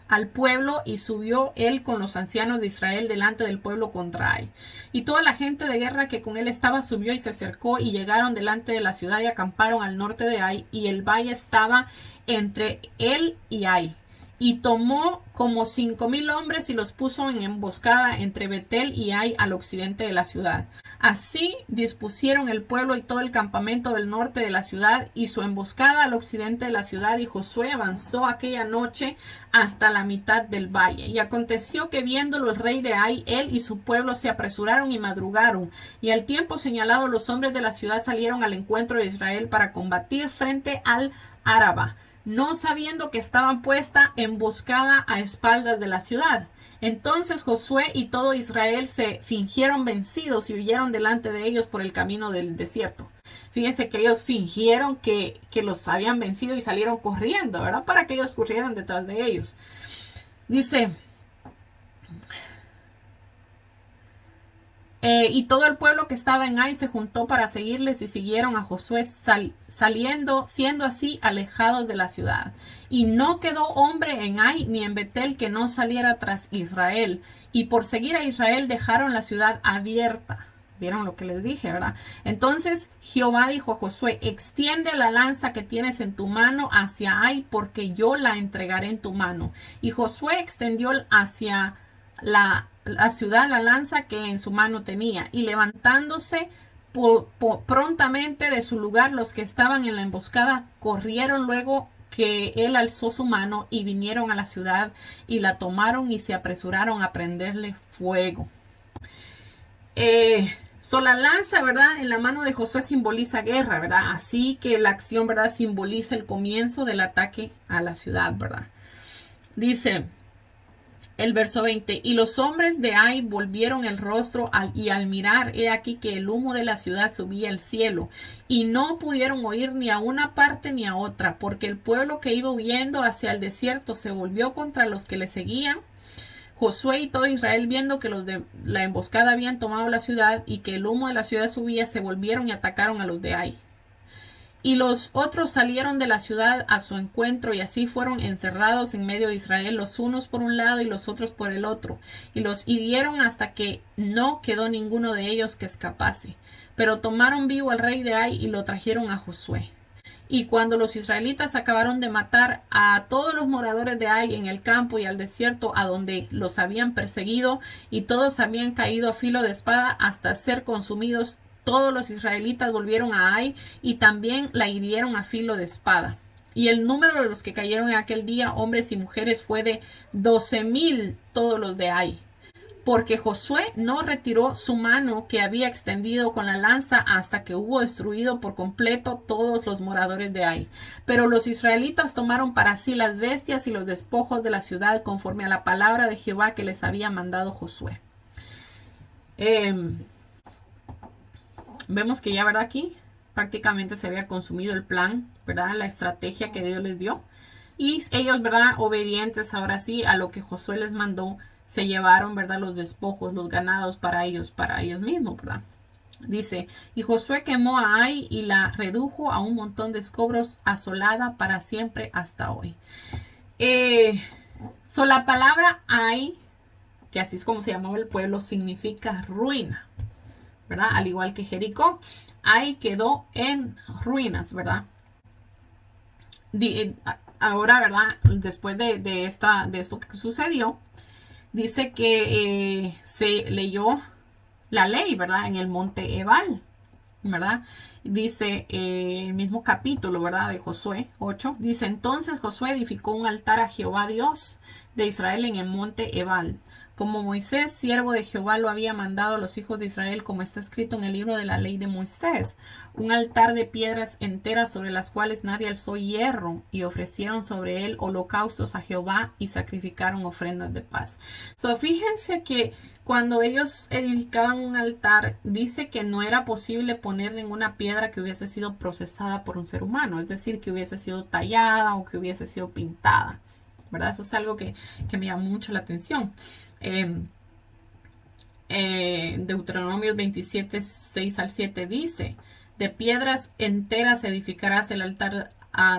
al pueblo y subió él con los ancianos de Israel delante del pueblo contra Ai. Y toda la gente de guerra que con él estaba subió y se acercó y llegaron delante de la ciudad y acamparon al norte de Ai, y el valle estaba entre él y Ai. Y tomó como 5,000 hombres y los puso en emboscada entre Betel y Ai al occidente de la ciudad. Así dispusieron el pueblo y todo el campamento del norte de la ciudad y su emboscada al occidente de la ciudad, y Josué avanzó aquella noche hasta la mitad del valle. Y aconteció que viéndolo el rey de Ai, él y su pueblo se apresuraron y madrugaron, y al tiempo señalado los hombres de la ciudad salieron al encuentro de Israel para combatir frente al Araba, no sabiendo que estaban puesta emboscada a espaldas de la ciudad. Entonces Josué y todo Israel se fingieron vencidos y huyeron delante de ellos por el camino del desierto. Fíjense que ellos fingieron que los habían vencido y salieron corriendo, ¿verdad? Para que ellos corrieran detrás de ellos. Dice, y todo el pueblo que estaba en Ai se juntó para seguirles, y siguieron a Josué saliendo, siendo así alejados de la ciudad. Y no quedó hombre en Ai ni en Betel que no saliera tras Israel. Y por seguir a Israel dejaron la ciudad abierta. ¿Vieron lo que les dije, verdad? Entonces Jehová dijo a Josué, extiende la lanza que tienes en tu mano hacia Ai, porque yo la entregaré en tu mano. Y Josué extendió hacia la ciudad la lanza que en su mano tenía, y levantándose prontamente de su lugar los que estaban en la emboscada corrieron luego que él alzó su mano, y vinieron a la ciudad y la tomaron y se apresuraron a prenderle fuego. La lanza, ¿verdad? En la mano de Josué simboliza guerra, ¿verdad? Así que la acción, ¿verdad? Simboliza el comienzo del ataque a la ciudad, ¿verdad? Dice el verso 20, y los hombres de Ai volvieron el rostro y al mirar, he aquí que el humo de la ciudad subía al cielo, y no pudieron oír ni a una parte ni a otra, porque el pueblo que iba huyendo hacia el desierto se volvió contra los que le seguían. Josué y todo Israel, viendo que los de la emboscada habían tomado la ciudad y que el humo de la ciudad subía, se volvieron y atacaron a los de Ai. Y los otros salieron de la ciudad a su encuentro, y así fueron encerrados en medio de Israel, los unos por un lado y los otros por el otro, y los hirieron hasta que no quedó ninguno de ellos que escapase. Pero tomaron vivo al rey de Ai y lo trajeron a Josué. Y cuando los israelitas acabaron de matar a todos los moradores de Ai en el campo y al desierto a donde los habían perseguido, y todos habían caído a filo de espada hasta ser consumidos, todos los israelitas volvieron a Ai y también la hirieron a filo de espada. Y el número de los que cayeron en aquel día, hombres y mujeres, fue de 12,000 todos los de Ai. Porque Josué no retiró su mano que había extendido con la lanza hasta que hubo destruido por completo todos los moradores de Ai. Pero los israelitas tomaron para sí las bestias y los despojos de la ciudad conforme a la palabra de Jehová que les había mandado Josué. Vemos que ya, ¿verdad? Aquí prácticamente se había consumido el plan, ¿verdad? La estrategia que Dios les dio. Y ellos, ¿verdad? Obedientes ahora sí a lo que Josué les mandó, se llevaron, ¿verdad? Los despojos, los ganados para ellos mismos, ¿verdad? Dice, y Josué quemó a Ai y la redujo a un montón de escombros, asolada para siempre hasta hoy. La palabra Ai, que así es como se llamaba el pueblo, significa ruina, ¿verdad? Al igual que Jericó, Ai quedó en ruinas, ¿verdad? Ahora, ¿verdad? Después de esto que sucedió, dice que se leyó la ley, ¿verdad? En el monte Ebal, ¿verdad? Dice el mismo capítulo, ¿verdad? De Josué 8. Dice, entonces Josué edificó un altar a Jehová Dios de Israel en el monte Ebal, como Moisés, siervo de Jehová, lo había mandado a los hijos de Israel, como está escrito en el libro de la ley de Moisés. Un altar de piedras enteras sobre las cuales nadie alzó hierro, y ofrecieron sobre él holocaustos a Jehová y sacrificaron ofrendas de paz. Fíjense que cuando ellos edificaban un altar, dice que no era posible poner ninguna piedra que hubiese sido procesada por un ser humano, es decir, que hubiese sido tallada o que hubiese sido pintada, ¿verdad? Eso es algo que me llama mucho la atención. Deuteronomio 27, 6 al 7 dice, de piedras enteras edificarás el altar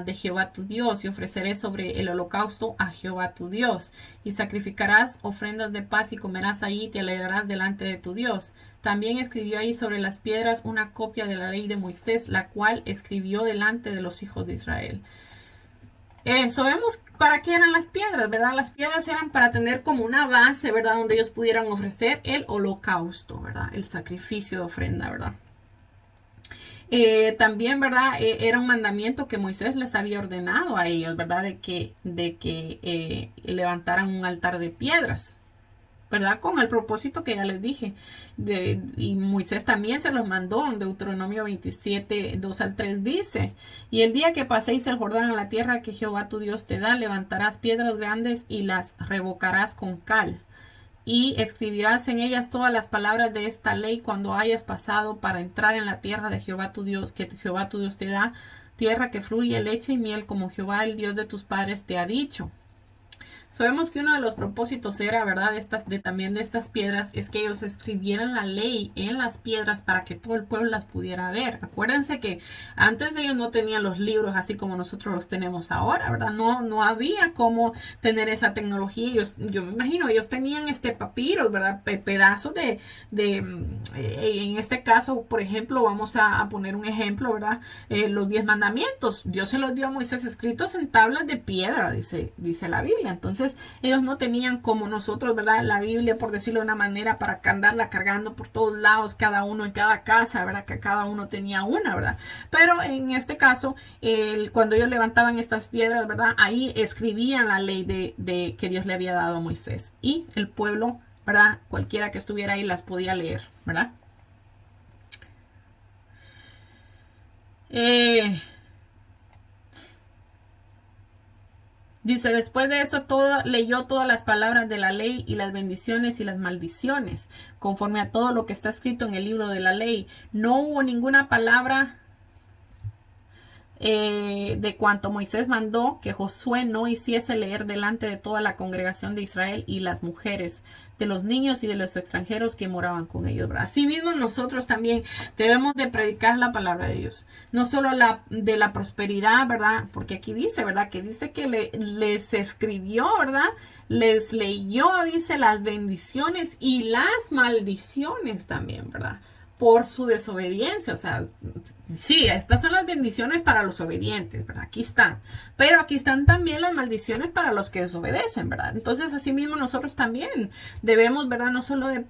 de Jehová tu Dios, y ofreceré sobre el holocausto a Jehová tu Dios, y sacrificarás ofrendas de paz y comerás ahí y te alegrarás delante de tu Dios. También escribió ahí sobre las piedras una copia de la ley de Moisés, la cual escribió delante de los hijos de Israel. Sabemos para qué eran las piedras, ¿verdad? Las piedras eran para tener como una base, ¿verdad? Donde ellos pudieran ofrecer el holocausto, ¿verdad? El sacrificio de ofrenda, ¿verdad? También, ¿verdad? Era un mandamiento que Moisés les había ordenado a ellos, ¿verdad? De que levantaran un altar de piedras, ¿verdad? Con el propósito que ya les dije. Y Moisés también se los mandó en Deuteronomio 27, 2 al 3 dice, y el día que paséis el Jordán a la tierra que Jehová tu Dios te da, levantarás piedras grandes y las revocarás con cal, y escribirás en ellas todas las palabras de esta ley cuando hayas pasado para entrar en la tierra de Jehová tu Dios, que Jehová tu Dios te da, tierra que fluye leche y miel, como Jehová el Dios de tus padres te ha dicho. Sabemos que uno de los propósitos era, ¿verdad? También de estas piedras, es que ellos escribieran la ley en las piedras para que todo el pueblo las pudiera ver. Acuérdense que antes de ellos no tenían los libros así como nosotros los tenemos ahora, ¿verdad? No había cómo tener esa tecnología. Yo me imagino, ellos tenían papiros, ¿verdad? Pedazos en este caso, por ejemplo, vamos a poner un ejemplo, ¿verdad? Los 10 mandamientos. Dios se los dio a Moisés escritos en tablas de piedra, dice la Biblia. Entonces, ellos no tenían como nosotros, ¿verdad? La Biblia, por decirlo de una manera, para andarla cargando por todos lados, cada uno en cada casa, ¿verdad? Que cada uno tenía una, ¿verdad? Pero en este caso, cuando ellos levantaban estas piedras, ¿verdad? Ahí escribían la ley de que Dios le había dado a Moisés. Y el pueblo, ¿verdad? Cualquiera que estuviera ahí las podía leer, ¿verdad? Eh, Dice, después de eso leyó todas las palabras de la ley y las bendiciones y las maldiciones, conforme a todo lo que está escrito en el libro de la ley. No hubo ninguna palabra de cuanto Moisés mandó que Josué no hiciese leer delante de toda la congregación de Israel y las mujeres, de los niños y de los extranjeros que moraban con ellos. Asimismo, nosotros también debemos de predicar la palabra de Dios, no solo de la prosperidad, ¿verdad? Porque aquí dice, ¿verdad? Que dice que les escribió, ¿verdad? Les leyó, dice, las bendiciones y las maldiciones también, ¿verdad? Por su desobediencia. O sea, sí, estas son las bendiciones para los obedientes, ¿verdad? Aquí están. Pero aquí están también las maldiciones para los que desobedecen, ¿verdad? Entonces, así mismo nosotros también debemos, ¿verdad? No solo de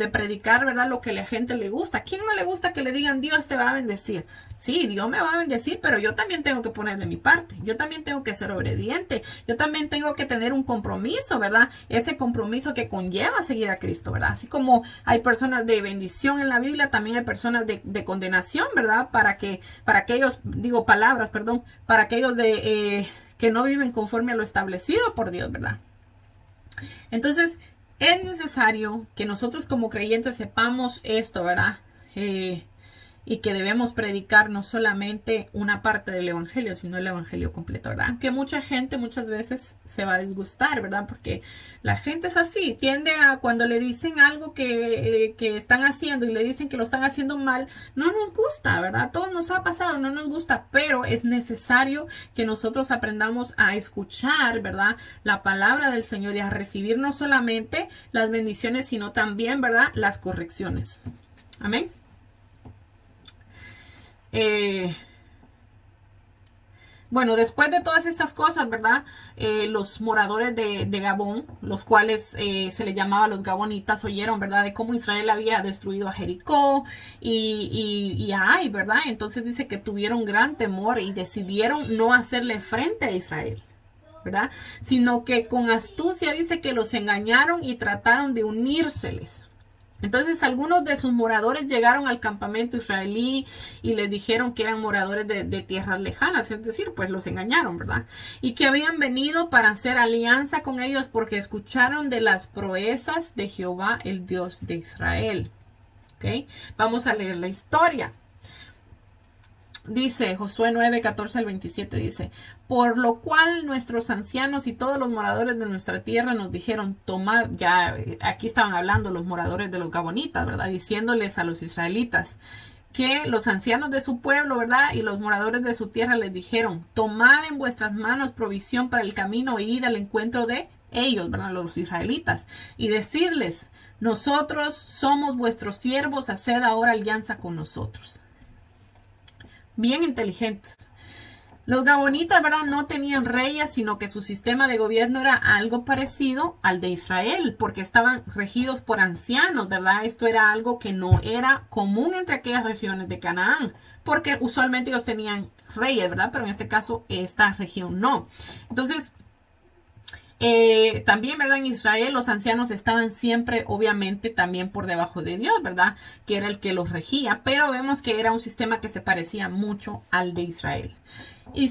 predicar, ¿verdad? Lo que a la gente le gusta. ¿A quién no le gusta que le digan Dios te va a bendecir? Sí, Dios me va a bendecir, pero yo también tengo que poner de mi parte. Yo también tengo que ser obediente. Yo también tengo que tener un compromiso, ¿verdad? Ese compromiso que conlleva seguir a Cristo, ¿verdad? Así como hay personas de bendición en la Biblia, también hay personas de condenación, ¿verdad? Para aquellos, digo palabras, perdón, para aquellos que no viven conforme a lo establecido por Dios, ¿verdad? Entonces, es necesario que nosotros como creyentes sepamos esto, ¿verdad? Y que debemos predicar no solamente una parte del evangelio, sino el evangelio completo, ¿verdad? Que mucha gente muchas veces se va a disgustar, ¿verdad? Porque la gente es así, tiende a cuando le dicen algo que están haciendo y le dicen que lo están haciendo mal, no nos gusta, ¿verdad? A todos nos ha pasado, no nos gusta, pero es necesario que nosotros aprendamos a escuchar, ¿verdad? La palabra del Señor y a recibir no solamente las bendiciones, sino también, ¿verdad? Las correcciones. Amén. Eh, Bueno, después de todas estas cosas, ¿verdad? Los moradores de Gabón, los cuales se les llamaba los Gabonitas, oyeron, ¿verdad? De cómo Israel había destruido a Jericó y a Ai, ¿verdad? Entonces dice que tuvieron gran temor y decidieron no hacerle frente a Israel, ¿verdad? Sino que con astucia dice que los engañaron y trataron de unírseles. Entonces algunos de sus moradores llegaron al campamento israelí y les dijeron que eran moradores de tierras lejanas, es decir, pues los engañaron, ¿verdad? Y que habían venido para hacer alianza con ellos porque escucharon de las proezas de Jehová, el Dios de Israel. ¿Ok? Vamos a leer la historia. Dice Josué 9, 14 al 27, dice, por lo cual nuestros ancianos y todos los moradores de nuestra tierra nos dijeron, tomad, ya aquí estaban hablando los moradores de los Gabonitas, ¿verdad? Diciéndoles a los israelitas que los ancianos de su pueblo, ¿verdad? Y los moradores de su tierra les dijeron, tomad en vuestras manos provisión para el camino e id al encuentro de ellos, ¿verdad? Los israelitas, y decirles, nosotros somos vuestros siervos, haced ahora alianza con nosotros. Bien inteligentes. Los gabonitas, ¿verdad? No tenían reyes, sino que su sistema de gobierno era algo parecido al de Israel, porque estaban regidos por ancianos, ¿verdad? Esto era algo que no era común entre aquellas regiones de Canaán, porque usualmente ellos tenían reyes, ¿verdad? Pero en este caso, esta región no. Entonces, también, ¿verdad? En Israel los ancianos estaban siempre, obviamente, también por debajo de Dios, ¿verdad? Que era el que los regía, pero vemos que era un sistema que se parecía mucho al de Israel. Y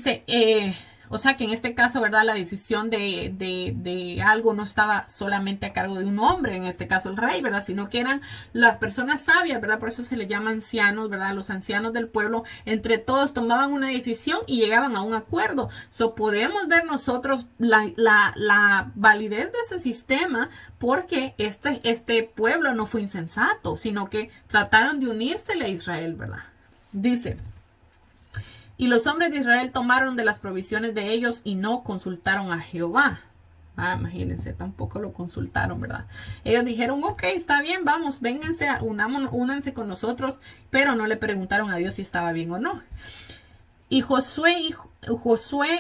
o sea que en este caso, ¿verdad? La decisión de algo no estaba solamente a cargo de un hombre, en este caso el rey, ¿verdad? Sino que eran las personas sabias, ¿verdad? Por eso se les llama ancianos, ¿verdad? Los ancianos del pueblo, entre todos tomaban una decisión y llegaban a un acuerdo. So podemos ver nosotros la validez de ese sistema porque este pueblo no fue insensato, sino que trataron de unírsele a Israel, ¿verdad? Dice, y los hombres de Israel tomaron de las provisiones de ellos y no consultaron a Jehová. Imagínense, tampoco lo consultaron, ¿verdad? Ellos dijeron, ok, está bien, vamos, vénganse, únanse con nosotros, pero no le preguntaron a Dios si estaba bien o no. Y Josué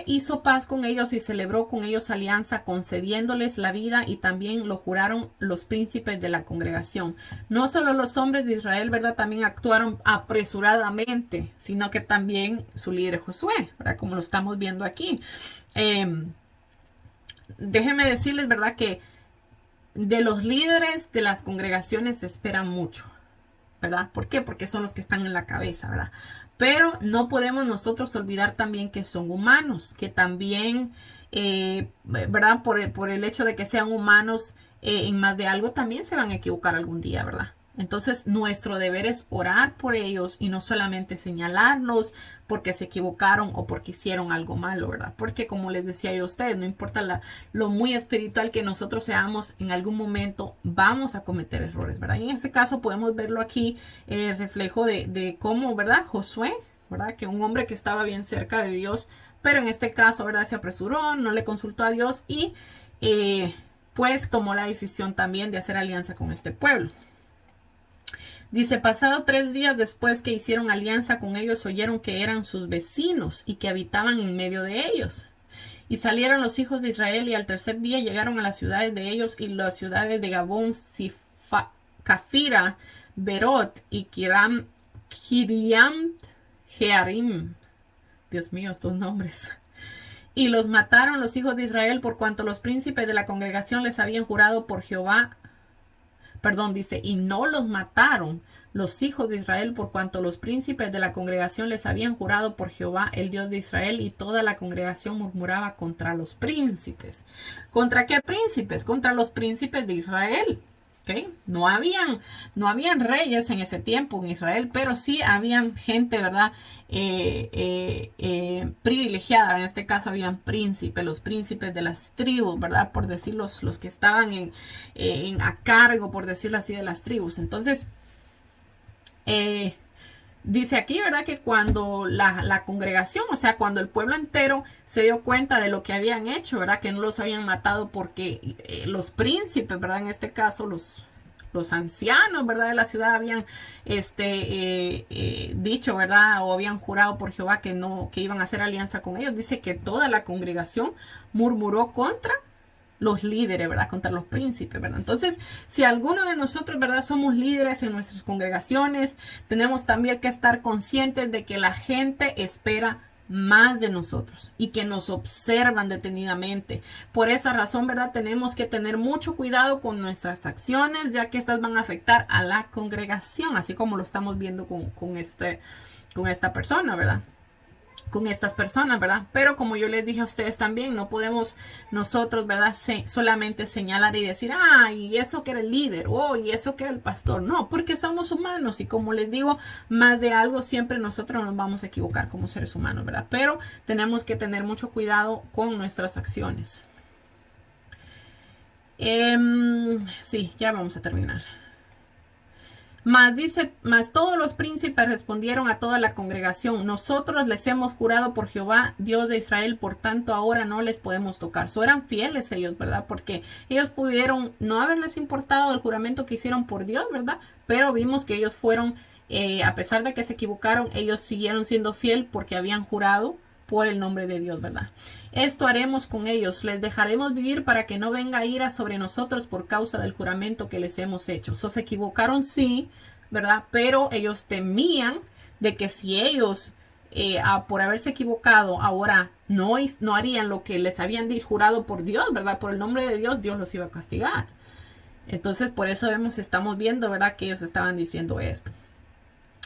hizo paz con ellos y celebró con ellos alianza, concediéndoles la vida, y también lo juraron los príncipes de la congregación. No solo los hombres de Israel, ¿verdad? También actuaron apresuradamente, sino que también su líder Josué, ¿verdad? Como lo estamos viendo aquí. Déjenme decirles, ¿verdad? Que de los líderes de las congregaciones se espera mucho. ¿verdad? ¿Por qué? Porque son los que están en la cabeza, ¿verdad? Pero no podemos nosotros olvidar también que son humanos, que también, ¿verdad? Por el hecho de que sean humanos, en más de algo también se van a equivocar algún día, ¿verdad? Entonces, nuestro deber es orar por ellos y no solamente señalarlos porque se equivocaron o porque hicieron algo malo, ¿verdad? Porque como les decía yo a ustedes, no importa lo muy espiritual que nosotros seamos, en algún momento vamos a cometer errores, ¿verdad? Y en este caso podemos verlo aquí, el reflejo de cómo, ¿verdad? Josué, ¿verdad? Que un hombre que estaba bien cerca de Dios, pero en este caso, ¿verdad? Se apresuró, no le consultó a Dios y pues tomó la decisión también de hacer alianza con este pueblo. Dice, pasado 3 días después que hicieron alianza con ellos, oyeron que eran sus vecinos y que habitaban en medio de ellos. Y salieron los hijos de Israel y al tercer día llegaron a las ciudades de ellos y las ciudades de Gabón, Cafira, Berot y Kiriam Jearim. Dios mío, estos nombres. Y los mataron los hijos de Israel por cuanto los príncipes de la congregación les habían jurado por Jehová. Perdón, dice, y no los mataron los hijos de Israel por cuanto los príncipes de la congregación les habían jurado por Jehová, el Dios de Israel, y toda la congregación murmuraba contra los príncipes. ¿Contra qué príncipes? Contra los príncipes de Israel. ¿Okay? No habían reyes en ese tiempo en Israel, pero sí habían gente, ¿verdad? Privilegiada. En este caso habían príncipes, los príncipes de las tribus, ¿verdad? Por decir los que estaban a cargo, por decirlo así, de las tribus. Entonces, dice aquí, ¿verdad? Que cuando la congregación, o sea, cuando el pueblo entero se dio cuenta de lo que habían hecho, ¿verdad? Que no los habían matado porque los príncipes, ¿verdad? En este caso, los ancianos, ¿verdad? De la ciudad habían dicho, ¿verdad? O habían jurado por Jehová que iban a hacer alianza con ellos. Dice que toda la congregación murmuró contra los líderes, ¿verdad? Contra los príncipes, ¿verdad? Entonces, si alguno de nosotros, ¿verdad? Somos líderes en nuestras congregaciones, tenemos también que estar conscientes de que la gente espera más de nosotros y que nos observan detenidamente. Por esa razón, ¿verdad? Tenemos que tener mucho cuidado con nuestras acciones, ya que estas van a afectar a la congregación, así como lo estamos viendo con esta persona, ¿verdad? Con estas personas, ¿verdad? Pero como yo les dije a ustedes también, no podemos nosotros, ¿verdad? Solamente señalar y decir, y eso que era el líder, y eso que era el pastor. No, porque somos humanos y como les digo, más de algo siempre nosotros nos vamos a equivocar como seres humanos, ¿verdad? Pero tenemos que tener mucho cuidado con nuestras acciones. Sí, ya vamos a terminar. Mas todos los príncipes respondieron a toda la congregación, nosotros les hemos jurado por Jehová, Dios de Israel, por tanto ahora no les podemos tocar. Eran fieles ellos, ¿verdad? Porque ellos pudieron no haberles importado el juramento que hicieron por Dios, ¿verdad? Pero vimos que ellos fueron, a pesar de que se equivocaron, ellos siguieron siendo fiel porque habían jurado por el nombre de Dios, ¿verdad? Esto haremos con ellos, les dejaremos vivir para que no venga ira sobre nosotros por causa del juramento que les hemos hecho. Se equivocaron, sí, ¿verdad? Pero ellos temían de que si ellos, por haberse equivocado, ahora no harían lo que les habían jurado por Dios, ¿verdad? Por el nombre de Dios, Dios los iba a castigar. Entonces, por eso estamos viendo, ¿verdad? Que ellos estaban diciendo esto.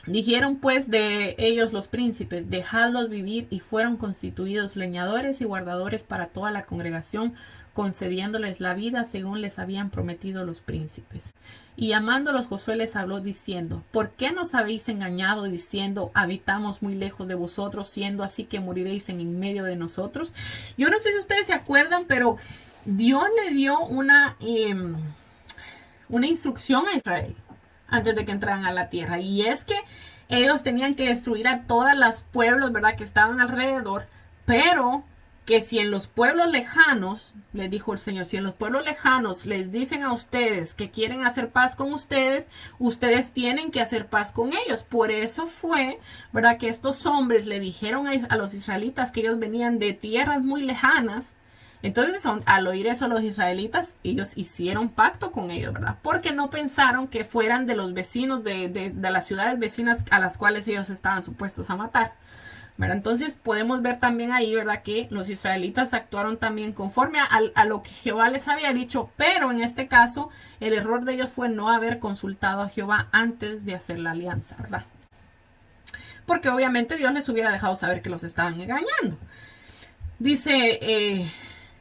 Dijeron pues de ellos los príncipes, dejadlos vivir, y fueron constituidos leñadores y guardadores para toda la congregación, concediéndoles la vida según les habían prometido los príncipes. Y llamándolos Josué les habló diciendo, ¿por qué nos habéis engañado diciendo, habitamos muy lejos de vosotros, siendo así que moriréis en medio de nosotros? Yo no sé si ustedes se acuerdan, pero Dios le dio una instrucción a Israel antes de que entraran a la tierra, y es que ellos tenían que destruir a todos los pueblos, ¿verdad? Que estaban alrededor, pero que si en los pueblos lejanos, les dijo el Señor, si en los pueblos lejanos les dicen a ustedes que quieren hacer paz con ustedes, ustedes tienen que hacer paz con ellos. Por eso fue, ¿verdad? Que estos hombres le dijeron a los israelitas que ellos venían de tierras muy lejanas. Entonces, al oír eso los israelitas, ellos hicieron pacto con ellos, ¿verdad? Porque no pensaron que fueran de los vecinos de las ciudades vecinas a las cuales ellos estaban supuestos a matar, ¿verdad? Entonces podemos ver también ahí, ¿verdad? Que los israelitas actuaron también conforme a lo que Jehová les había dicho, pero en este caso el error de ellos fue no haber consultado a Jehová antes de hacer la alianza, ¿verdad? Porque obviamente Dios les hubiera dejado saber que los estaban engañando. Dice,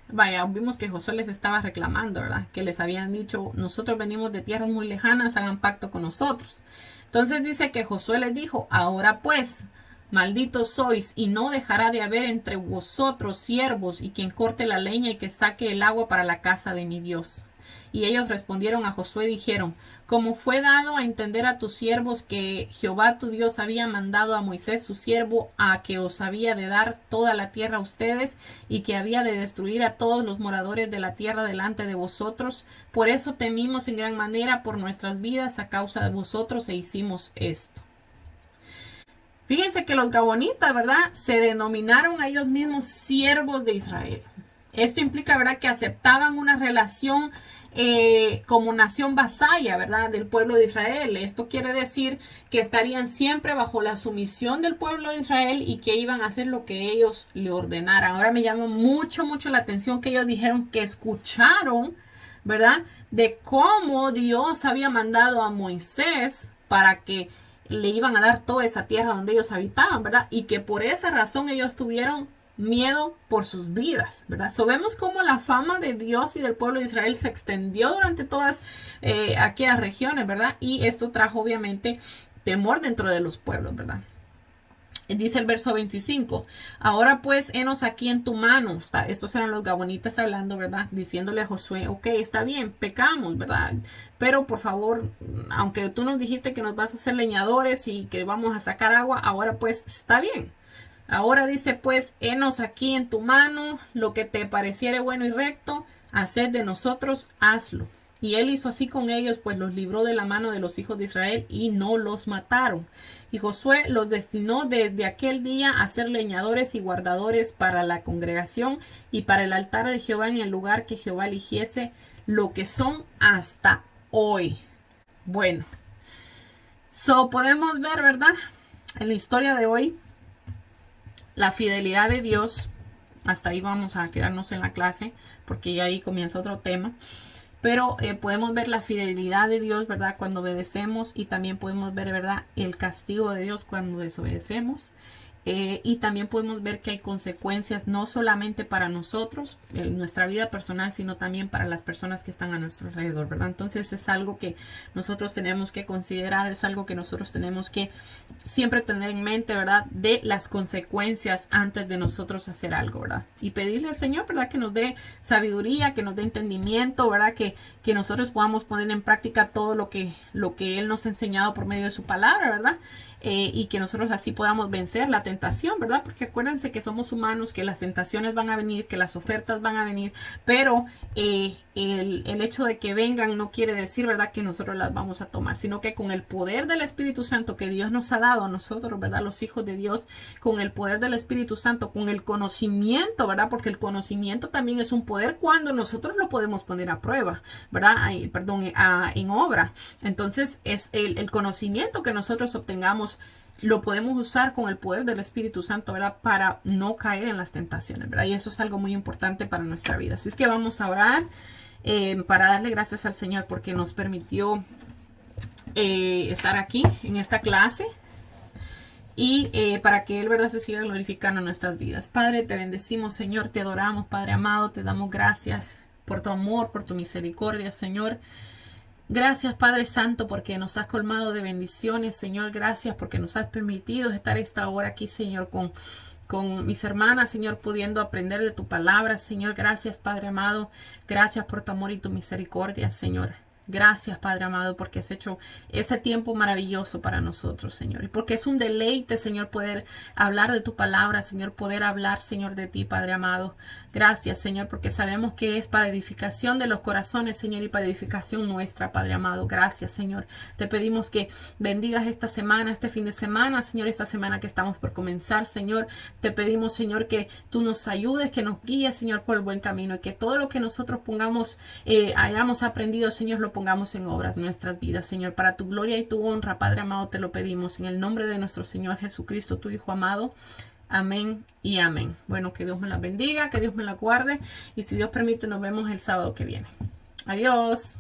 vaya, vimos que Josué les estaba reclamando, ¿verdad? Que les habían dicho, nosotros venimos de tierras muy lejanas, hagan pacto con nosotros. Entonces dice que Josué les dijo, ahora pues, malditos sois, y no dejará de haber entre vosotros siervos y quien corte la leña y que saque el agua para la casa de mi Dios. Y ellos respondieron a Josué y dijeron, como fue dado a entender a tus siervos que Jehová tu Dios había mandado a Moisés su siervo a que os había de dar toda la tierra a ustedes y que había de destruir a todos los moradores de la tierra delante de vosotros, por eso temimos en gran manera por nuestras vidas a causa de vosotros e hicimos esto. Fíjense que los gabonitas, ¿verdad? Se denominaron a ellos mismos siervos de Israel. Esto implica, ¿verdad?, que aceptaban una relación como nación vasalla, ¿verdad?, del pueblo de Israel. Esto quiere decir que estarían siempre bajo la sumisión del pueblo de Israel y que iban a hacer lo que ellos le ordenaran. Ahora me llama mucho la atención que ellos dijeron que escucharon, ¿verdad?, de cómo Dios había mandado a Moisés para que le iban a dar toda esa tierra donde ellos habitaban, ¿verdad? Y que por esa razón ellos tuvieron miedo por sus vidas, ¿verdad? So, vemos cómo la fama de Dios y del pueblo de Israel se extendió durante todas aquellas regiones, ¿verdad? Y esto trajo obviamente temor dentro de los pueblos, ¿verdad? Dice el verso 25, ahora pues henos aquí en tu mano. Estos eran los gabonitas hablando, ¿verdad? Diciéndole a Josué, ok, está bien, pecamos, ¿verdad? Pero por favor, aunque tú nos dijiste que nos vas a hacer leñadores y que vamos a sacar agua, ahora pues está bien. Ahora dice pues, henos aquí en tu mano, lo que te pareciere bueno y recto, haced de nosotros, hazlo. Y él hizo así con ellos, pues los libró de la mano de los hijos de Israel y no los mataron. Y Josué los destinó desde aquel día a ser leñadores y guardadores para la congregación y para el altar de Jehová en el lugar que Jehová eligiese, lo que son hasta hoy. Bueno, podemos ver, ¿verdad?, en la historia de hoy, la fidelidad de Dios. Hasta ahí vamos a quedarnos en la clase, porque ya ahí comienza otro tema. Pero podemos ver la fidelidad de Dios, ¿verdad?, cuando obedecemos, y también podemos ver, ¿verdad?, el castigo de Dios cuando desobedecemos. Y también podemos ver que hay consecuencias no solamente para nosotros, en nuestra vida personal, sino también para las personas que están a nuestro alrededor, ¿verdad? Entonces es algo que nosotros tenemos que considerar, es algo que nosotros tenemos que siempre tener en mente, ¿verdad?, de las consecuencias antes de nosotros hacer algo, ¿verdad? Y pedirle al Señor, ¿verdad?, que nos dé sabiduría, que nos dé entendimiento, ¿verdad?, que nosotros podamos poner en práctica todo lo que Él nos ha enseñado por medio de su palabra, ¿verdad? Y que nosotros así podamos vencer la tentación, ¿verdad? Porque acuérdense que somos humanos, que las tentaciones van a venir, que las ofertas van a venir, pero el hecho de que vengan no quiere decir, ¿verdad?, que nosotros las vamos a tomar, sino que con el poder del Espíritu Santo que Dios nos ha dado a nosotros, ¿verdad?, los hijos de Dios, con el poder del Espíritu Santo, con el conocimiento, ¿verdad?, porque el conocimiento también es un poder cuando nosotros lo podemos poner a prueba, ¿verdad?, en obra. Entonces es el conocimiento que nosotros obtengamos, lo podemos usar con el poder del Espíritu Santo, ¿verdad?, para no caer en las tentaciones, ¿verdad? Y eso es algo muy importante para nuestra vida. Así es que vamos a orar para darle gracias al Señor porque nos permitió estar aquí en esta clase y para que Él, ¿verdad?, se siga glorificando en nuestras vidas. Padre, te bendecimos, Señor, te adoramos, Padre amado, te damos gracias por tu amor, por tu misericordia, Señor. Gracias, Padre Santo, porque nos has colmado de bendiciones, Señor. Gracias porque nos has permitido estar esta hora aquí, Señor, con mis hermanas, Señor, pudiendo aprender de tu palabra, Señor. Gracias, Padre amado. Gracias por tu amor y tu misericordia, Señor. Gracias, Padre amado, porque has hecho este tiempo maravilloso para nosotros, Señor. Y porque es un deleite, Señor, poder hablar de tu palabra, Señor, poder hablar, Señor, de ti, Padre amado. Gracias, Señor, porque sabemos que es para edificación de los corazones, Señor, y para edificación nuestra, Padre amado. Gracias, Señor. Te pedimos que bendigas esta semana, este fin de semana, Señor, esta semana que estamos por comenzar, Señor. Te pedimos, Señor, que tú nos ayudes, que nos guíes, Señor, por el buen camino y que todo lo que nosotros hayamos aprendido, Señor, lo pongamos en obras en nuestras vidas, Señor, para tu gloria y tu honra, Padre amado, te lo pedimos en el nombre de nuestro Señor Jesucristo, tu Hijo amado. Amén y amén. Bueno, que Dios me la bendiga, que Dios me la guarde y si Dios permite nos vemos el sábado que viene. Adiós.